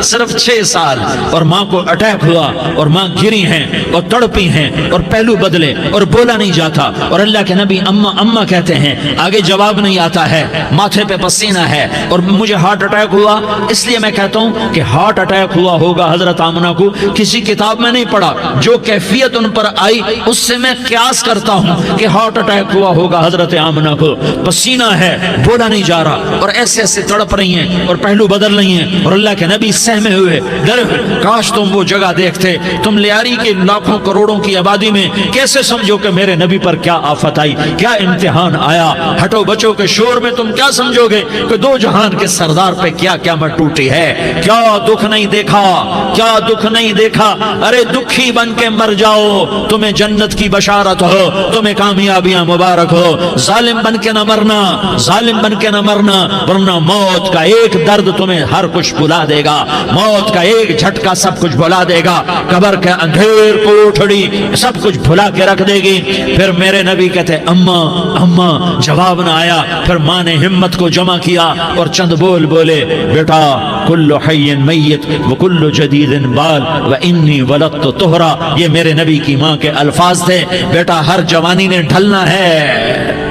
صرف 6 سال، اور ماں کو اٹیک ہوا اور ماں گری ہیں اور تڑپی ہیں اور پہلو بدلے اور بولا نہیں جاتا. اور اللہ کے نبی اماں کہتے ہیں، آگے جواب نہیں آتا ہے، ماتھے پہ پسینہ ہے. اور مجھے ہارٹ اٹیک ہوا، اس لیے میں کہتا ہوں کہ ہارٹ اٹیک ہوا ہوگا حضرت آمنہ کو، کسی کتاب میں نہیں پڑھا. جو کیفیت ان پر آئی اس سے میں قیاس کرتا ہوں کہ ہارٹ اٹیک ہوا ہوگا حضرت آمنہ کو، پسینہ ہے، بولا نہیں جا رہا، اور ایسے ایسے تڑپ رہی ہیں اور پہلو بدل رہی ہیں، اور اللہ کے نبی سہمے ہوئے ڈرے ہوئے، کاش تم وہ جگہ دیکھتے، تم لیاری کے لاکھوں کروڑوں کی آبادی میں کیسے سمجھو کہ میرے نبی پر کیا آفت آئی، کیا امتحان آیا، ہٹو بچوں کے شور میں تم کیا سمجھو گے کہ دو جہان کے سردار پہ کیا قیامت ٹوٹی ہے، کیا دکھ نہیں دیکھا، کیا دکھ نہیں دیکھا، ارے دکھی بن کے مر جاؤ، تمہیں جنت کی بشارت ہو، تمہیں کامیابیاں مبارک ہو، ظالم بن کے نہ مرنا، ظالم بن کے نہ مرنا، ورنہ موت کا ایک درد تمہیں ہر کچھ بھلا دے گا، موت کا ایک جھٹکا سب کچھ بھلا دے گا، قبر کے اندھیر کوٹھڑی سب کچھ بھلا کے رکھ دے گی۔ پھر میرے نبی کہتے اماں اماں، جواب نہ آیا، پھر ماں نے ہمت کو جمع کیا اور چند بول بولے، بیٹا کل حی میت وکل جدید بال وانی ولدت طہرا، یہ میرے نبی کی ماں کے الفاظ تھے، بیٹا ہر جوانی نے ڈھلنا ہے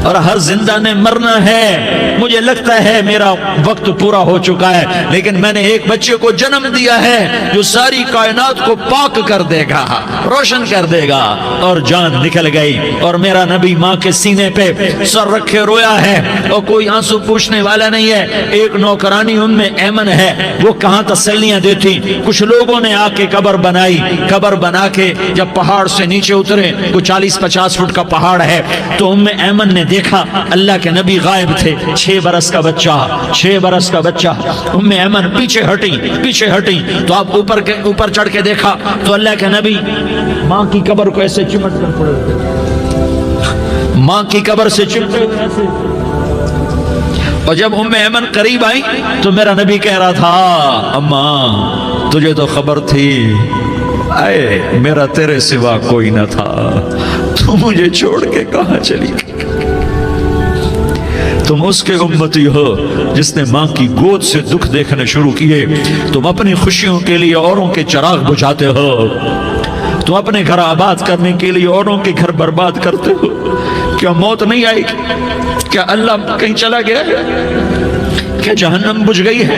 اور ہر زندہ نے مرنا ہے، مجھے لگتا ہے میرا وقت پورا ہو چکا ہے، لیکن میں نے ایک بچے کو جنم دیا ہے جو ساری کائنات کو پاک کر دے گا، روشن کر دے گا، اور جان نکل گئی، اور میرا نبی ماں کے سینے پہ سر رکھے رویا ہے، اور کوئی آنسو پوچھنے والا نہیں ہے۔ ایک نوکرانی ام ایمن ہے، وہ کہاں تسلیاں دیتی، کچھ لوگوں نے آ کے قبر بنائی، قبر بنا کے جب پہاڑ سے نیچے اترے، کوئی 40-50 فٹ کا پہاڑ ہے، تو ام ایمن نے دیکھا اللہ کے نبی غائب تھے، 6 برس کا بچہ، 6 برس کا بچہ، ام ایمن پیچھے ہٹی تو آپ اوپر چڑھ کے دیکھا تو اللہ کے نبی ماں کی قبر کو ایسے چمٹ کر پڑے، ماں کی قبر سے چمٹے ہوئے ایسے، اور جب ام ایمن قریب آئی تو میرا نبی کہہ رہا تھا اماں تجھے تو خبر تھی، اے میرا تیرے سوا کوئی نہ تھا، تو مجھے چھوڑ کے کہاں چلی گئی؟ تم اس کے امتی ہو جس نے ماں کی گود سے دکھ دیکھنے شروع کیے، تم اپنی خوشیوں کے لیے اوروں کے چراغ بجھاتے ہو، تم اپنے گھر آباد کرنے کے لیے اوروں کے گھر برباد کرتے ہو، کیا موت نہیں آئی؟ کیا اللہ کہیں چلا گیا ہے؟ کیا جہنم بجھ گئی ہے؟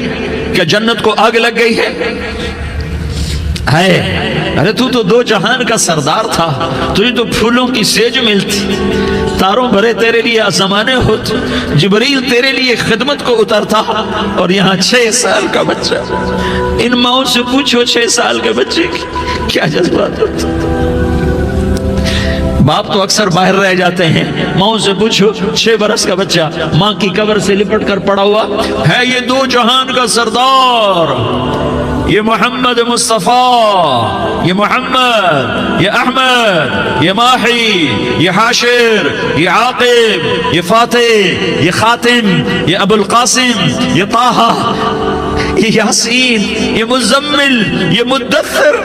کیا جنت کو آگ لگ گئی ہے؟ ارے تو دو جہان کا سردار تھا، تجھے تو پھولوں کی سیج ملتی، تاروں بھرے تیرے لیے آسمانے ہوتے، جبریل تیرے لیے خدمت کو اترتا، اور یہاں 6 سال کا بچہ، ان ماؤں سے پوچھو 6 سال کے بچے کی کیا جذبات ہوتے، باپ تو اکثر باہر رہ جاتے ہیں، ماں سے پوچھو 6 برس کا بچہ ماں کی قبر سے لپٹ کر پڑا ہوا ہے، یہ دو جہان کا سردار، یہ محمد مصطفیٰ، یہ محمد، یہ احمد، یہ ماہی، یہ حاشر، یہ عاقب، یہ فاتح، یہ خاتم، یہ ابو القاسم، یہ طٰہٰ، یہ یاسین، یہ مزمل، یہ مدثر،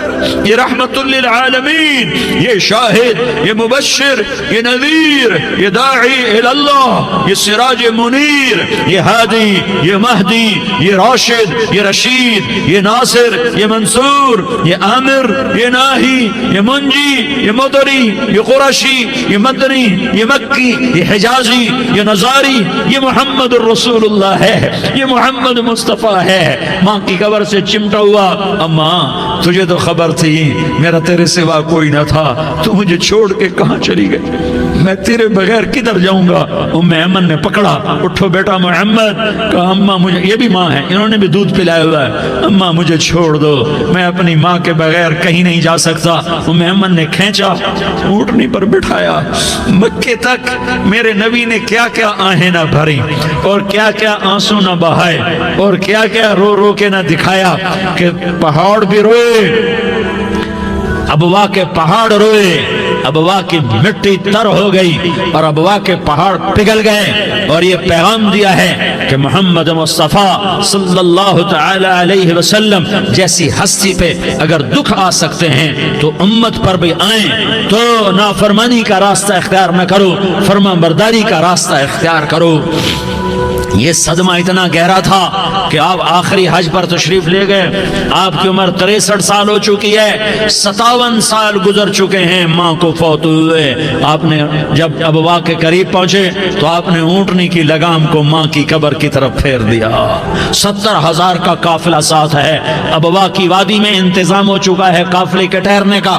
یہ رحمت للعالمین، یہ شاہد، یہ مبشر، یہ نذیر، یہ داعی اللہ، یہ سراج منیر، یہ ہادی، یہ مہدی، یہ راشد، یہ رشید، یہ ناصر، یہ منصور، یہ عامر، یہ ناہی، یہ منجی، یہ مدری، یہ قرشی، یہ مدنی، یہ مکی، یہ حجازی، یہ نظاری، یہ محمد الرسول اللہ ہے، یہ محمد مصطفیٰ ہے۔ ماں کی قبر سے چمٹا ہوا، اماں تجھے تو خبر تھی میرا تیرے سوا کوئی نہ تھا، تو مجھے چھوڑ کے کہاں چلی گئی، میں تیرے بغیر کدھر جاؤں گا؟ ام ایمن نے پکڑا، اٹھو بیٹا محمد، کہا اماں مجھے، یہ بھی ماں ہے، انہوں نے بھی دودھ پلایا ہوا ہے، اماں مجھے چھوڑ دو، میں اپنی ماں کے بغیر کہیں نہیں جا سکتا۔ ام ایمن نے کھینچا، اونٹنی پر بٹھایا، مکے تک میرے نبی نے کیا کیا آہیں نہ بھری اور کیا کیا آنسو نہ بہائے اور کیا کیا رو رو کے نہ دکھایا کہ پہاڑ بھی روئے، ابوا کے پہاڑ روئے، ابوا کی مٹی تر ہو گئی اور ابوا کے پہاڑ پگھل گئے، اور یہ پیغام دیا ہے کہ محمد مصطفیٰ صلی اللہ تعالی علیہ وسلم جیسی ہستی پہ اگر دکھ آ سکتے ہیں تو امت پر بھی آئیں، تو نافرمانی کا راستہ اختیار نہ کرو، فرما برداری کا راستہ اختیار کرو۔ یہ صدمہ اتنا گہرا تھا کہ آپ آخری حج پر تشریف لے گئے، آپ کی عمر 63 سال ہو چکی ہے، 57 سال گزر چکے ہیں ماں کو فوت ہوئے۔ آپ نے جب ابوا کے قریب پہنچے تو آپ نے اونٹنی کی لگام کو ماں کی قبر کی طرف پھیر دیا، 70,000 کا قافلہ ساتھ ہے، ابوا کی وادی میں انتظام ہو چکا ہے قافلے کے ٹھہرنے کا،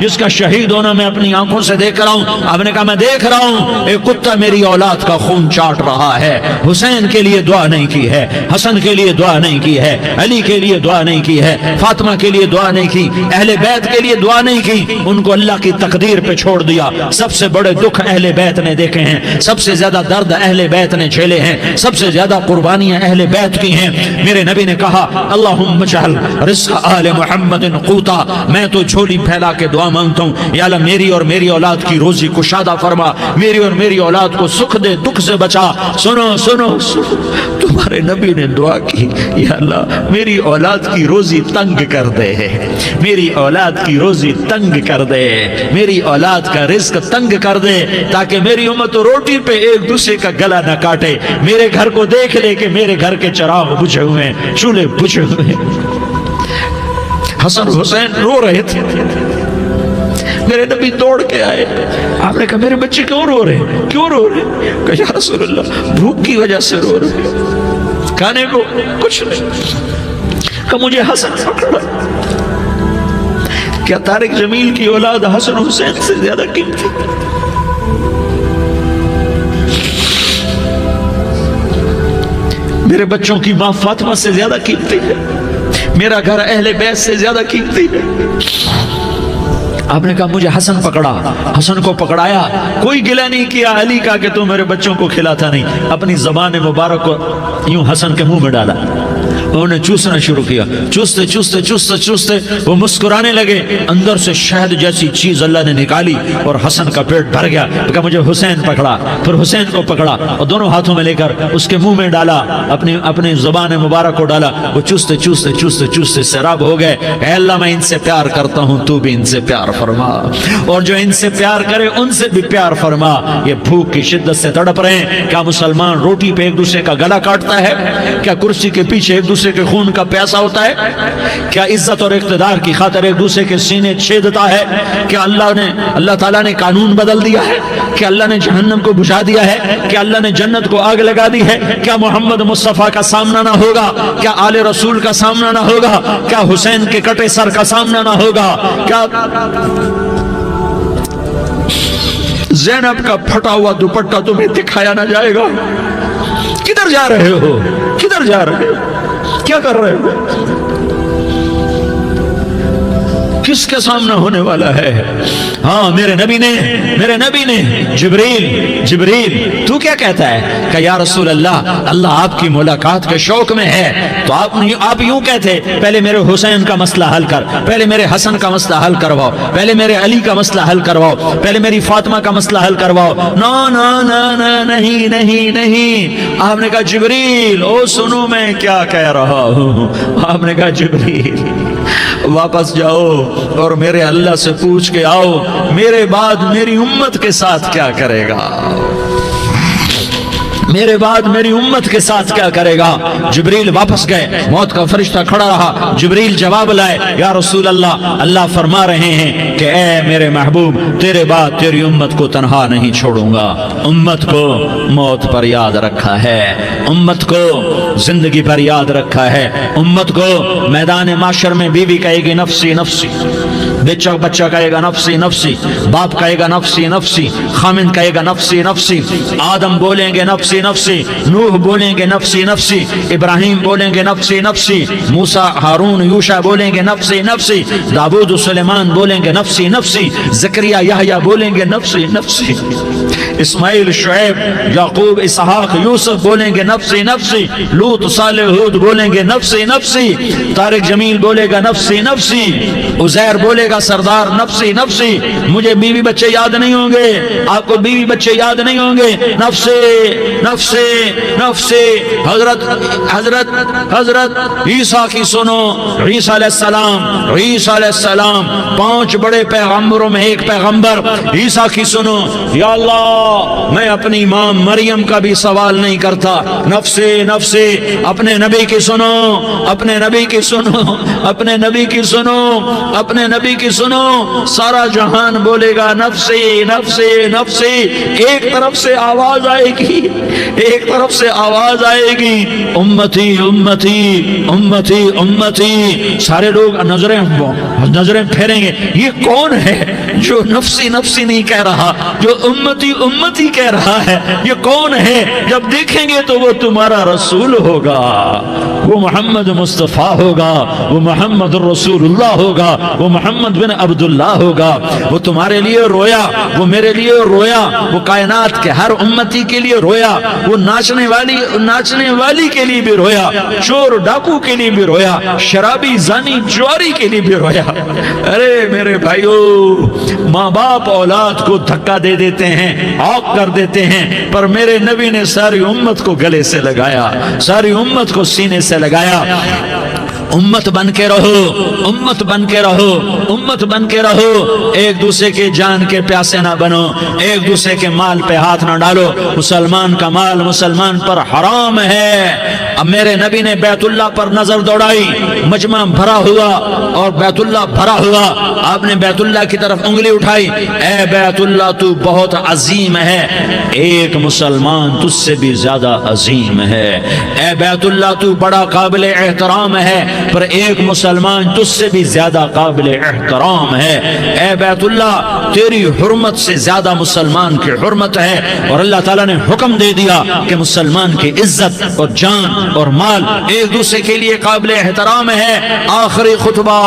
جس کا شہید ہونا میں اپنی آنکھوں سے دیکھ رہا ہوں۔ آپ نے کہا میں دیکھ رہا ہوں ایک کتا میری اولاد کا خون چاٹ رہا ہے۔ حسین کے لیے دعا نہیں کی ہے، حسن کے لیے دعا نہیں کی ہے، علی کے لیے دعا نہیں کی ہے، فاطمہ کے لیے دعا نہیں کی، اہل بیت کے لیے دعا نہیں کی، ان کو اللہ کی تقدیر پہ چھوڑ دیا۔ سب سے بڑے دکھ اہل بیت نے دیکھے ہیں، سب سے زیادہ درد اہل بیت نے جھیلے ہیں، سب سے زیادہ قربانیاں اہل بیت کی ہیں۔ میرے نبی نے کہا اللہم اجعل رزق آل محمد قوتا، میں تو جھولی پھیلا کے دعا مانگتا ہوں یا اللہ میری اور میری اولاد کی روزی کشادہ فرما، میری اور میری اولاد کو سکھ دے، دکھ سے بچا۔ سنو سنو سنو، تمہارے نبی نے دعا کی یا اللہ میری اولاد کی روزی تنگ کر دے، میری اولاد کی روزی تنگ کر دے، میری اولاد کا رزق تنگ کر دے، تاکہ میری امت روٹی پہ ایک دوسرے کا گلا نہ کاٹے، میرے گھر کو دیکھ لے کہ میرے گھر کے چراغ بجھے ہوئے ہیں، چولہے بجھے ہوئے ہیں۔ حسن حسین رو رہے تھے، میرے نبی دوڑ کے آئے، آپ نے کہا میرے بچے کیوں رو رہے ہیں، کیوں رو رہے ہیں؟ کہا یا رسول اللہ بھوک کی وجہ سے رو رہے ہیں، کھانے کو کچھ نہیں۔ کہا مجھے حسن پکڑا۔ کیا طارق جمیل کی اولاد حسن حسین سے زیادہ قیمتی؟ میرے بچوں کی ماں فاطمہ سے زیادہ قیمتی ہے، میرا گھر اہل بیت سے زیادہ قیمتی ہے۔ آپ نے کہا مجھے حسن پکڑا، حسن کو پکڑایا، کوئی گلہ نہیں کیا علی کا کہ تو میرے بچوں کو کھلاتا نہیں، اپنی زبان مبارک کو یوں حسن کے منہ میں ڈالا، انہوں نے چوسنا شروع کیا، چوستے چوستے چوستے چوستے وہ مسکرانے لگے، اندر سے شہد جیسی چیز اللہ نے نکالی اور حسن کا پیٹ بھر گیا۔ کہا مجھے حسین پکڑا، پھر حسین کو پکڑا اور دونوں ہاتھوں میں لے کر اس کے منہ میں ڈالا، اپنی زبان مبارک کو ڈالا، وہ چوستے چوستے چوستے چوستے سیراب ہو گئے۔ اے اللہ میں ان سے پیار کرتا ہوں، تو بھی ان سے پیار فرما، اور جو ان سے پیار کرے ان سے بھی پیار فرما۔ یہ بھوک کی شدت سے تڑپ رہے ہیں، کیا مسلمان روٹی پہ ایک دوسرے کا گلا کاٹتا ہے؟ کیا کرسی کے پیچھے ایک دوسرے کے خون کا پیاسا ہوتا ہے؟ کیا عزت اور اقتدار کی خاطر ایک دوسرے کے سینے چھیدتا ہے؟ کیا اللہ تعالیٰ نے قانون بدل دیا ہے؟ کیا اللہ نے جہنم کو بجھا دیا ہے؟ کیا اللہ نے جنت کو آگ لگا دی ہے؟ کیا محمد مصطفیٰ کا سامنا نہ ہوگا؟ کیا آل رسول کا سامنا نہ ہوگا؟ کیا حسین کے کٹے سر کا سامنا نہ ہوگا؟ کیا زینب کا پھٹا ہوا دوپٹہ تمہیں دکھایا نہ جائے گا؟ کدھر جا رہے ہو؟ کدھر جا رہے ہو؟ کیا کر رہے ہو؟ کس کے سامنے ہونے والا ہے؟ ہاں میرے نبی نے جبریل تو کیا کہتا ہے کہ یا رسول اللہ آپ کی ملاقات کے شوق میں ہے، تو آپ یوں کہتے پہلے میرے حسین کا مسئلہ حل کر، پہلے میرے حسن کا مسئلہ حل کرواؤ، پہلے میرے علی کا مسئلہ حل کرواؤ، پہلے میری فاطمہ کا مسئلہ حل کرواؤ۔ نہیں۔ آپ نے کہا جبریل او سنو میں کیا کہہ رہا ہوں۔ آپ نے کہا جبریل واپس جاؤ اور میرے اللہ سے پوچھ کے آؤ میرے بعد میری امت کے ساتھ کیا کرے گا، میرے بعد میری امت کے ساتھ کیا کرے گا۔ جبریل واپس گئے، موت کا فرشتہ کھڑا رہا، جبریل جواب لائے یا رسول اللہ فرما رہے ہیں کہ اے میرے محبوب تیرے بعد تیری امت کو تنہا نہیں چھوڑوں گا، امت کو موت پر یاد رکھا ہے، امت کو زندگی پر یاد رکھا ہے، امت کو میدان معاشر میں بیوی کہے گی نفسی نفسی، بچہ کہے گا نفسی نفسی، باپ کہے گا نفسی نفسی، خامن کہے گا نفسی نفسی، آدم بولیں گے نفسی نفسی، نوح بولیں گے نفسی نفسی، ابراہیم بولیں گے نفسی نفسی، موسیٰ ہارون یوشع بولیں گے نفسی نفسی، داؤد سلیمان بولیں گے نفسی نفسی، زکریا یحییٰ بولیں گے نفسی نفسی، اسماعیل شعیب یعقوب اسحاق یوسف بولیں گے نفسی نفسی، لوط صالح ہود بولیں گے نفسی نفسی، طارق جمیل بولے گا نفسی نفسی، عزیر بولے گا سردار نفسی نفسی، مجھے بیوی بچے یاد نہیں ہوں گے، آپ کو بیوی بچے یاد نہیں ہوں گے، نفسی نفسی۔ حضرت عیسیٰ کی سنو، عیسیٰ علیہ السلام 5 بڑے پیغمبروں میں ایک پیغمبر عیسیٰ کی سنو، یا اللہ میں اپنی ماں مریم کا بھی سوال نہیں کرتا، نفسی نفسی۔ اپنے نبی کی سنو، اپنے نبی کی سنو، اپنے نبی کی سنو، اپنے نبی کی سنو، سارا جہان بولے گا نفسی نفسی نفسی، ایک طرف سے آواز آئے گی ایک طرف سے آواز آئے گی امتی امتی امتی امتی، سارے لوگ نظریں پھیریں گے، یہ کون ہے جو نفسی نفسی نہیں کہہ رہا، جو امتی امتی کہہ رہا ہے، یہ کون ہے؟ جب دیکھیں گے تو وہ تمہارا رسول ہوگا، وہ محمد مصطفیٰ ہوگا، وہ محمد رسول اللہ ہوگا، وہ محمد بن عبداللہ ہوگا، وہ تمہارے لیے رویا، وہ میرے لیے رویا، وہ کائنات کے ہر امتی کے لیے رویا، وہ ناچنے والی کے لیے بھی رویا، چور ڈاکو کے لیے بھی رویا، شرابی زانی جواری کے لیے بھی رویا۔ ارے میرے بھائیو، ماں باپ اولاد کو دھکا دے دیتے ہیں، عوق کر دیتے ہیں، پر میرے نبی نے ساری امت کو گلے سے لگایا، ساری امت کو سینے سے لگایا۔ امت بن کے رہو، امت بن کے رہو، امت بن کے رہو، ایک دوسرے کے جان کے پیاسے نہ بنو، ایک دوسرے کے مال پہ ہاتھ نہ ڈالو، مسلمان کا مال مسلمان پر حرام ہے۔ اب میرے نبی نے بیت اللہ پر نظر دوڑائی، مجمع بھرا ہوا اور بیت اللہ بھرا ہوا، آپ نے بیت اللہ کی طرف انگلی اٹھائی، اے بیت اللہ تو بہت عظیم ہے، ایک مسلمان تجھ سے بھی زیادہ عظیم ہے، اے بیت اللہ تو بڑا قابل احترام ہے، پر ایک مسلمان تجھ سے بھی زیادہ قابل احترام ہے، اے بیت اللہ تیری حرمت سے زیادہ مسلمان کی حرمت ہے، اور اللہ تعالیٰ نے حکم دے دیا کہ مسلمان کی عزت اور جان اور مال ایک دوسرے کے لیے قابل احترام ہے۔ آخری خطبہ،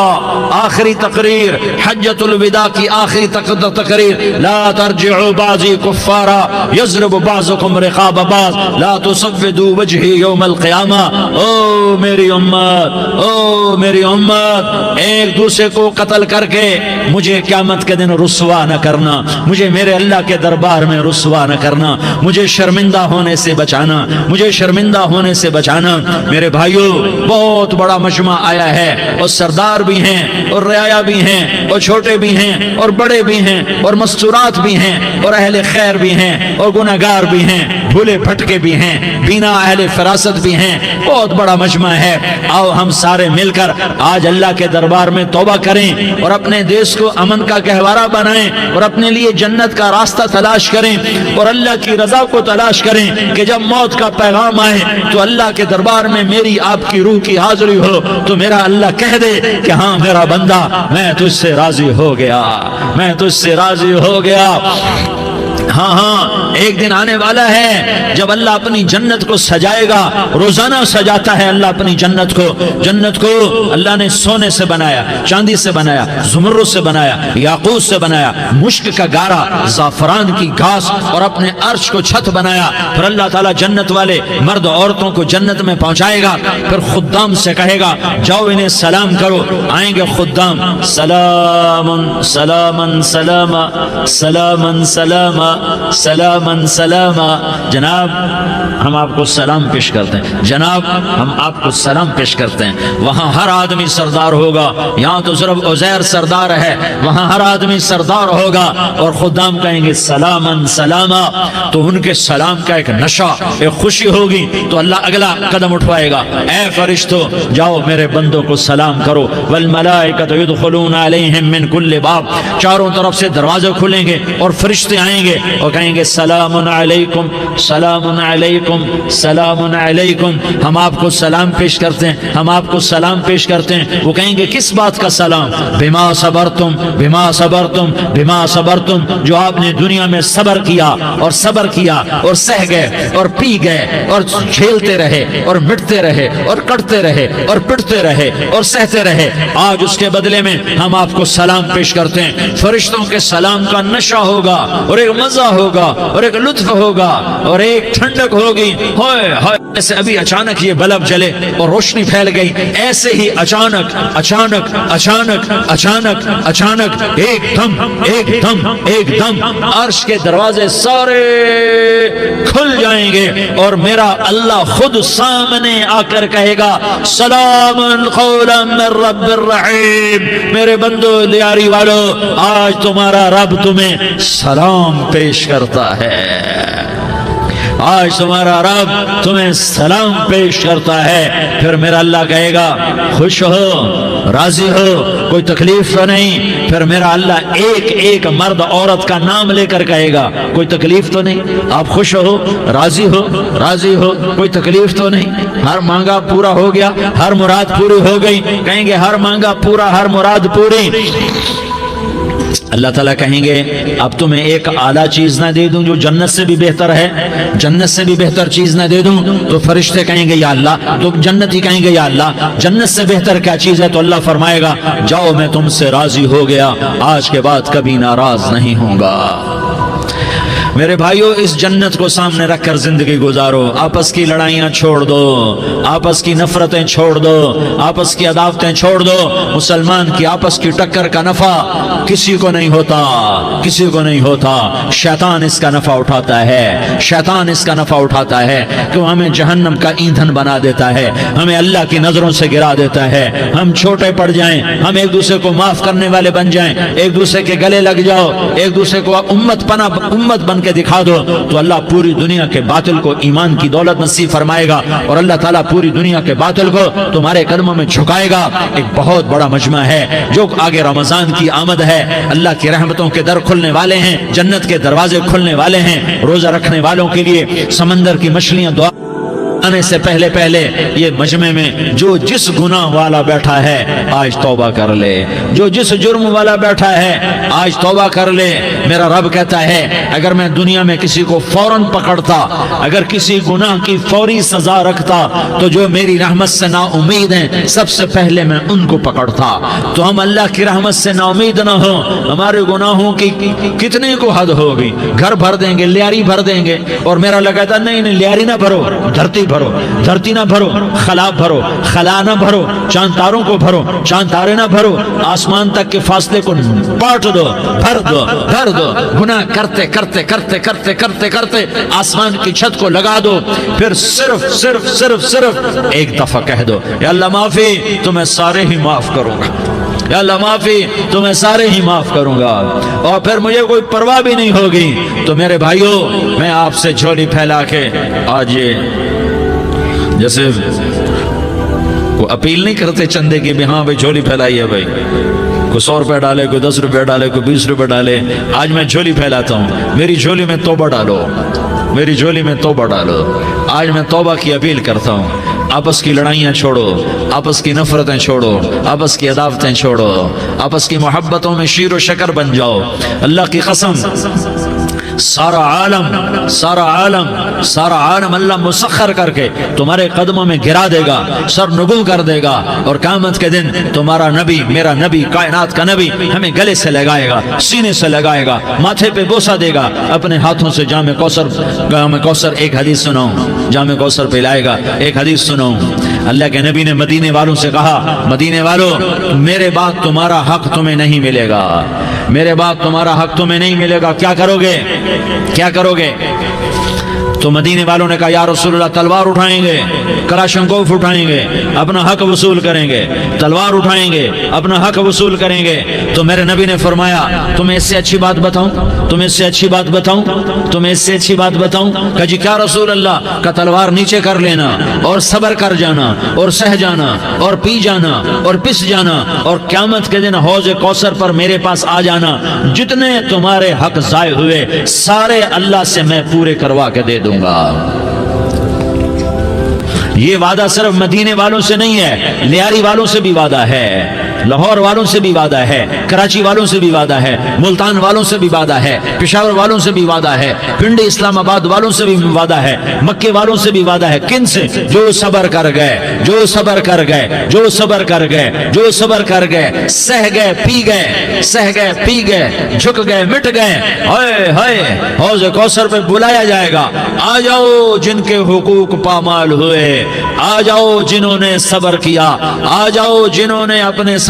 آخری تقریر، حجۃ الوداع کی آخری تقریر، لا ترجعوا بعضی کفارا یضرب بعضکم رقاب بعض لا تصودوا وجہی یوم القیامہ۔ او میری امت، او میری امت، ایک دوسرے کو قتل کر کے مجھے قیامت کے دن رسوا نہ کرنا، مجھے میرے اللہ کے دربار میں رسوا نہ کرنا، مجھے شرمندہ ہونے سے بچانا، مجھے شرمندہ ہونے سے بچانا۔ میرے بھائیو، بہت بڑا مجمع آیا ہے، اور سردار بھی ہیں اور رعایا بھی ہیں اور چھوٹے بھی ہیں اور بڑے بھی ہیں اور مستورات بھی ہیں اور اہل خیر بھی ہیں اور گناہگار بھی ہیں، بھولے بھٹکے بھی ہیں، بینا اہل فراست بھی ہیں، بہت بڑا مجمع ہے۔ آؤ ہم سارے مل کر آج اللہ کے دربار میں توبہ کریں اور اپنے دیش کو امن کا گہوارہ بنائیں اور اپنے لیے جنت کا راستہ تلاش کریں اور اللہ کی رضا کو تلاش کریں کہ جب موت کا پیغام آئے تو اللہ کے دربار میں میری آپ کی روح کی حاضری ہو تو میرا اللہ کہہ دے کہ ہاں میرا بندہ، میں تجھ سے راضی ہو گیا، میں تجھ سے راضی ہو گیا۔ ہاں ہاں، ایک دن آنے والا ہے جب اللہ اپنی جنت کو سجائے گا، روزانہ سجاتا ہے اللہ اپنی جنت کو۔ جنت کو اللہ نے سونے سے بنایا، چاندی سے بنایا، زمرد سے بنایا، یاقوت سے بنایا، مشک کا گارا، زعفران کی گھاس اور اپنے عرش کو چھت بنایا۔ پھر اللہ تعالیٰ جنت والے مرد عورتوں کو جنت میں پہنچائے گا، پھر خدام سے کہے گا جاؤ انہیں سلام کرو۔ آئیں گے خدام، سلام سلام سلام سلام سلام سلام سلام، جناب ہم آپ کو سلام پیش کرتے ہیں، جناب ہم آپ کو سلام پیش کرتے ہیں۔ وہاں ہر آدمی سردار ہوگا، یہاں تو صرف عزیر سردار ہے، وہاں ہر آدمی سردار ہوگا، اور خدام کہیں گے سلام سلام، تو ان کے سلام کا ایک نشہ، ایک خوشی ہوگی، تو اللہ اگلا قدم اٹھوائے گا، اے فرشتوں جاؤ میرے بندوں کو سلام کرو، والملائکۃ یدخلون علیہم من کل باب، چاروں طرف سے دروازے کھلیں گے اور فرشتے آئیں گے اور کہیں گے سلام علیکم سلام علیکم سلام علیکم، ہم آپ کو سلام پیش کرتے ہیں، ہم آپ کو سلام پیش کرتے ہیں۔ وہ کہیں گے کس بات کا سلام؟ بما صبرتم بما صبرتم بما صبرتم، جو آپ نے دنیا میں صبر کیا اور صبر کیا اور سہ گئے اور پی گئے اور جھیلتے رہے اور مٹتے رہے اور کٹتے رہے اور پٹتے رہے اور سہتے رہے، آج اس کے بدلے میں ہم آپ کو سلام پیش کرتے ہیں۔ فرشتوں کے سلام کا نشہ ہوگا اور ایک مزہ ہوگا اور ایک لطف ہوگا اور ایک ٹھنڈک ہوگی۔ ہوئے ہوئے، ایسے ابھی اچانک یہ بلب جلے اور روشنی پھیل گئی، ایسے ہی اچانک اچانک اچانک اچانک اچانک ایک دم ایک دم ایک دم عرش کے دروازے سارے کھل جائیں گے اور میرا اللہ خود سامنے آ کر کہے گا سلام قولا من رب الرحیم، میرے بندو لیاری والو، آج تمہارا رب تمہیں سلام پیش کرتا ہے، آج تمہارا رب تمہیں سلام پیش کرتا ہے. پھر میرا اللہ کہے گا خوش ہو, راضی ہو, کوئی تکلیف تو نہیں. پھر میرا اللہ ایک ایک مرد عورت کا نام لے کر کہے گا کوئی تکلیف تو نہیں, آپ خوش ہو, راضی ہو, راضی ہو, کوئی تکلیف تو نہیں, ہر مانگا پورا ہو گیا, ہر مراد پوری ہو گئی. کہیں گے ہر مانگا پورا, ہر مراد پوری. اللہ تعالیٰ کہیں گے اب تمہیں ایک اعلیٰ چیز نہ دے دوں جو جنت سے بھی بہتر ہے, جنت سے بھی بہتر چیز نہ دے دوں؟ تو فرشتے کہیں گے یا اللہ, تو جنتی کہیں گے یا اللہ جنت سے بہتر کیا چیز ہے؟ تو اللہ فرمائے گا جاؤ میں تم سے راضی ہو گیا, آج کے بعد کبھی ناراض نہیں ہوں گا. میرے بھائیو, اس جنت کو سامنے رکھ کر زندگی گزارو. آپس کی لڑائیاں چھوڑ دو, آپس کی نفرتیں چھوڑ دو, آپس کی عداوتیں چھوڑ دو. مسلمان کی آپس کی ٹکر کا نفع کسی کو نہیں ہوتا, کسی کو نہیں ہوتا. شیطان اس کا نفع اٹھاتا ہے, شیطان اس کا نفع اٹھاتا ہے کہ وہ ہمیں جہنم کا ایندھن بنا دیتا ہے, ہمیں اللہ کی نظروں سے گرا دیتا ہے. ہم چھوٹے پڑ جائیں, ہم ایک دوسرے کو معاف کرنے والے بن جائیں, ایک دوسرے کے گلے لگ جاؤ, ایک دوسرے کو امت بن کے دکھا دو, تو اللہ پوری دنیا کے باطل کو ایمان کی دولت نصیب فرمائے گا, اور اللہ تعالیٰ پوری دنیا کے باطل کو تمہارے قدموں میں جھکائے گا. ایک بہت بڑا مجمع ہے جو آگے رمضان کی آمد ہے, اللہ کی رحمتوں کے در کھلنے والے ہیں, جنت کے دروازے کھلنے والے ہیں. روزہ رکھنے والوں کے لیے سمندر کی مچھلیاں دعا آنے سے پہلے یہ مجمع میں جو جس گناہ والا بیٹھا ہے آج توبہ کر لے, جو جس جرم والا بیٹھا ہے آج توبہ کر لے. میرا رب کہتا ہے اگر میں دنیا میں کسی کو فوراً پکڑتا, اگر کسی گناہ کی فوری سزا رکھتا, تو جو میری رحمت سے نا امید ہیں سب سے پہلے میں ان کو پکڑتا. تو ہم اللہ کی رحمت سے نا امید نہ ہو, ہمارے گناہوں کی کتنے کو حد ہوگی, گھر بھر دیں گے, لیاری بھر دیں گے. اور میرا اللہ کہتا نہیں لیاری نہ بھرو, دھرتی بھرو, دھرتی نہ بھرو, خلا بھرو, خلا نہ بھرو, چاند تاروں کو بھرو, چاند تارے نہ بھرو, آسمان تک کے فاصلے کو پاٹ دو, بھر دو, بھر دو. گناہ کرتے کرتے کرتے کرتے کرتے کرتے آسمان کی چھت کو لگا دو, پھر صرف صرف صرف صرف ایک دفعہ کہہ دو یا اللہ معافی, تو میں سارے ہی معاف کروں گا, یا اللہ معافی, تو میں سارے ہی معاف کروں گا, اور پھر مجھے کوئی پرواہ بھی نہیں ہوگی. تو میرے بھائیوں, میں آپ سے جھولی پھیلا کے آج یہ جیسے وہ اپیل نہیں کرتے چندے کی بھی ہاں بھائی جھولی پھیلائی ہے, بھائی کوئی 100 روپے ڈالے, کوئی 10 روپے ڈالے, کوئی 20 روپے ڈالے. آج میں جھولی پھیلاتا ہوں, میری جھولی میں توبہ ڈالو, میری جھولی میں توبہ ڈالو. آج میں توبہ کی اپیل کرتا ہوں. آپس کی لڑائیاں چھوڑو, آپس کی نفرتیں چھوڑو, آپس کی عداوتیں چھوڑو, آپس کی محبتوں میں شیر و شکر بن جاؤ. اللہ کی قسم سارا عالم اللہ مسخر کر کے تمہارے قدموں میں گرا دے گا, سر نگوں کر دے گا, اور قیامت کے دن تمہارا نبی, میرا نبی, کائنات کا نبی ہمیں گلے سے لگائے گا, سینے سے لگائے گا, ماتھے پہ بوسہ دے گا, اپنے ہاتھوں سے جام کوثر. ایک حدیث سناؤں, جام کوثر پلائے گا. ایک حدیث سناؤں, اللہ کے نبی نے مدینے والوں سے کہا مدینے والوں میرے بعد تمہارا حق تمہیں نہیں ملے گا, میرے بعد تمہارا حق تمہیں نہیں ملے گا, کیا کرو گے, کیا کرو گے؟ تو مدینے والوں نے کہا یا رسول اللہ تلوار اٹھائیں گے, کلاشنکوف اٹھائیں گے, اپنا حق وصول کریں گے, تلوار اٹھائیں گے, اپنا حق وصول کریں گے. تو میرے نبی نے فرمایا تمہیں اس سے اچھی بات بتاؤں, تمہیں اس سے اچھی بات بتاؤں, تمہیں اس سے اچھی بات بتاؤں. کہا جی کیا رسول اللہ؟ کا تلوار نیچے کر لینا اور صبر کر جانا اور سہ جانا اور پی جانا اور پس جانا, اور قیامت کے دن حوض کوثر پر میرے پاس آ جانا, جتنے تمہارے حق ضائع ہوئے سارے اللہ سے میں پورے کروا کے دے دوں گا. یہ وعدہ صرف مدینے والوں سے نہیں ہے, لیاری والوں سے بھی وعدہ ہے, لاہور والوں سے بھی وعدہ ہے, کراچی والوں سے بھی وعدہ ہے, ملتان والوں سے بھی وعدہ ہے, پشاور والوں سے بھی وعدہ ہے, پنڈی اسلام آباد والوں سے بھی وعدہ ہے, مکے والوں سے بھی وعدہ ہے. کن سے؟ جو صبر کر گئے, جو صبر کر گئے, جو صبر کر گئے, جو صبر کر گئے, سہ گئے پی گئے, سہ گئے پی گئے, جھک گئے مٹ گئے. ہائے ہائے, حوض کوثر پہ بلایا جائے گا, آ جاؤ جن کے حقوق پامال ہوئے, آ جاؤ جنہوں نے صبر کیا, آ جاؤ جنہوں نے اپنے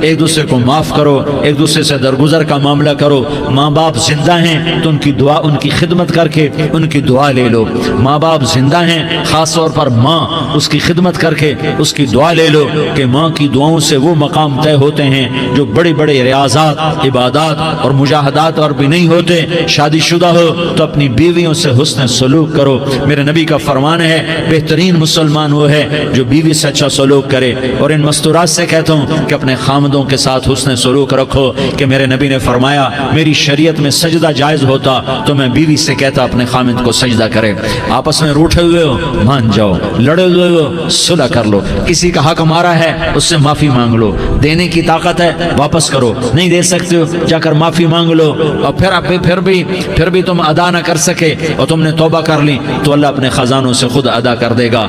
ایک دوسرے کو معاف کرو، ایک دوسرے سے درگزر کا معاملہ کرو۔ ماں باپ زندہ ہیں تو ان کی دعا، ان کی خدمت کر کے ان کی دعا لے لو۔ ماں باپ زندہ ہیں، خاص طور پر ماں، اس کی خدمت کر کے اس کی دعا لے لو کہ ماں کی دعاؤں سے وہ مقام طے ہوتے ہیں جو بڑے بڑے ریاضات، عبادات اور مجاہدات اور بھی نہیں ہوتے۔ شادی شدہ ہو تو اپنی بیویوں سے حسن سلوک کرو۔ میرے نبی کا فرمان ہے بہترین مسلمان وہ ہے جو بیوی سے اچھا سلوک کرے۔ اور ان مستورات سے کہتا ہوں کہ اپنے خامدوں کے ساتھ حسن سلوک رکھو، کہ میرے نبی نے فرمایا میری شریعت میں سجدہ جائز ہوتا تو میں بیوی سے کہتا اپنے خامد کو سجدہ کرے۔ آپس میں روٹھے ہوئے ہو مان جاؤ، لڑے ہوئے ہو صلح کر لو، کسی کا حق مارا ہے اس سے معافی مانگ لو، دینے کی طاقت ہے واپس کرو، نہیں دے سکتے ہو جا کر معافی مانگ لو، اور پھر بھی تم ادا نہ کر سکے اور تم نے توبہ کر لی تو اللہ اپنے خزانوں سے خود ادا کر دے گا۔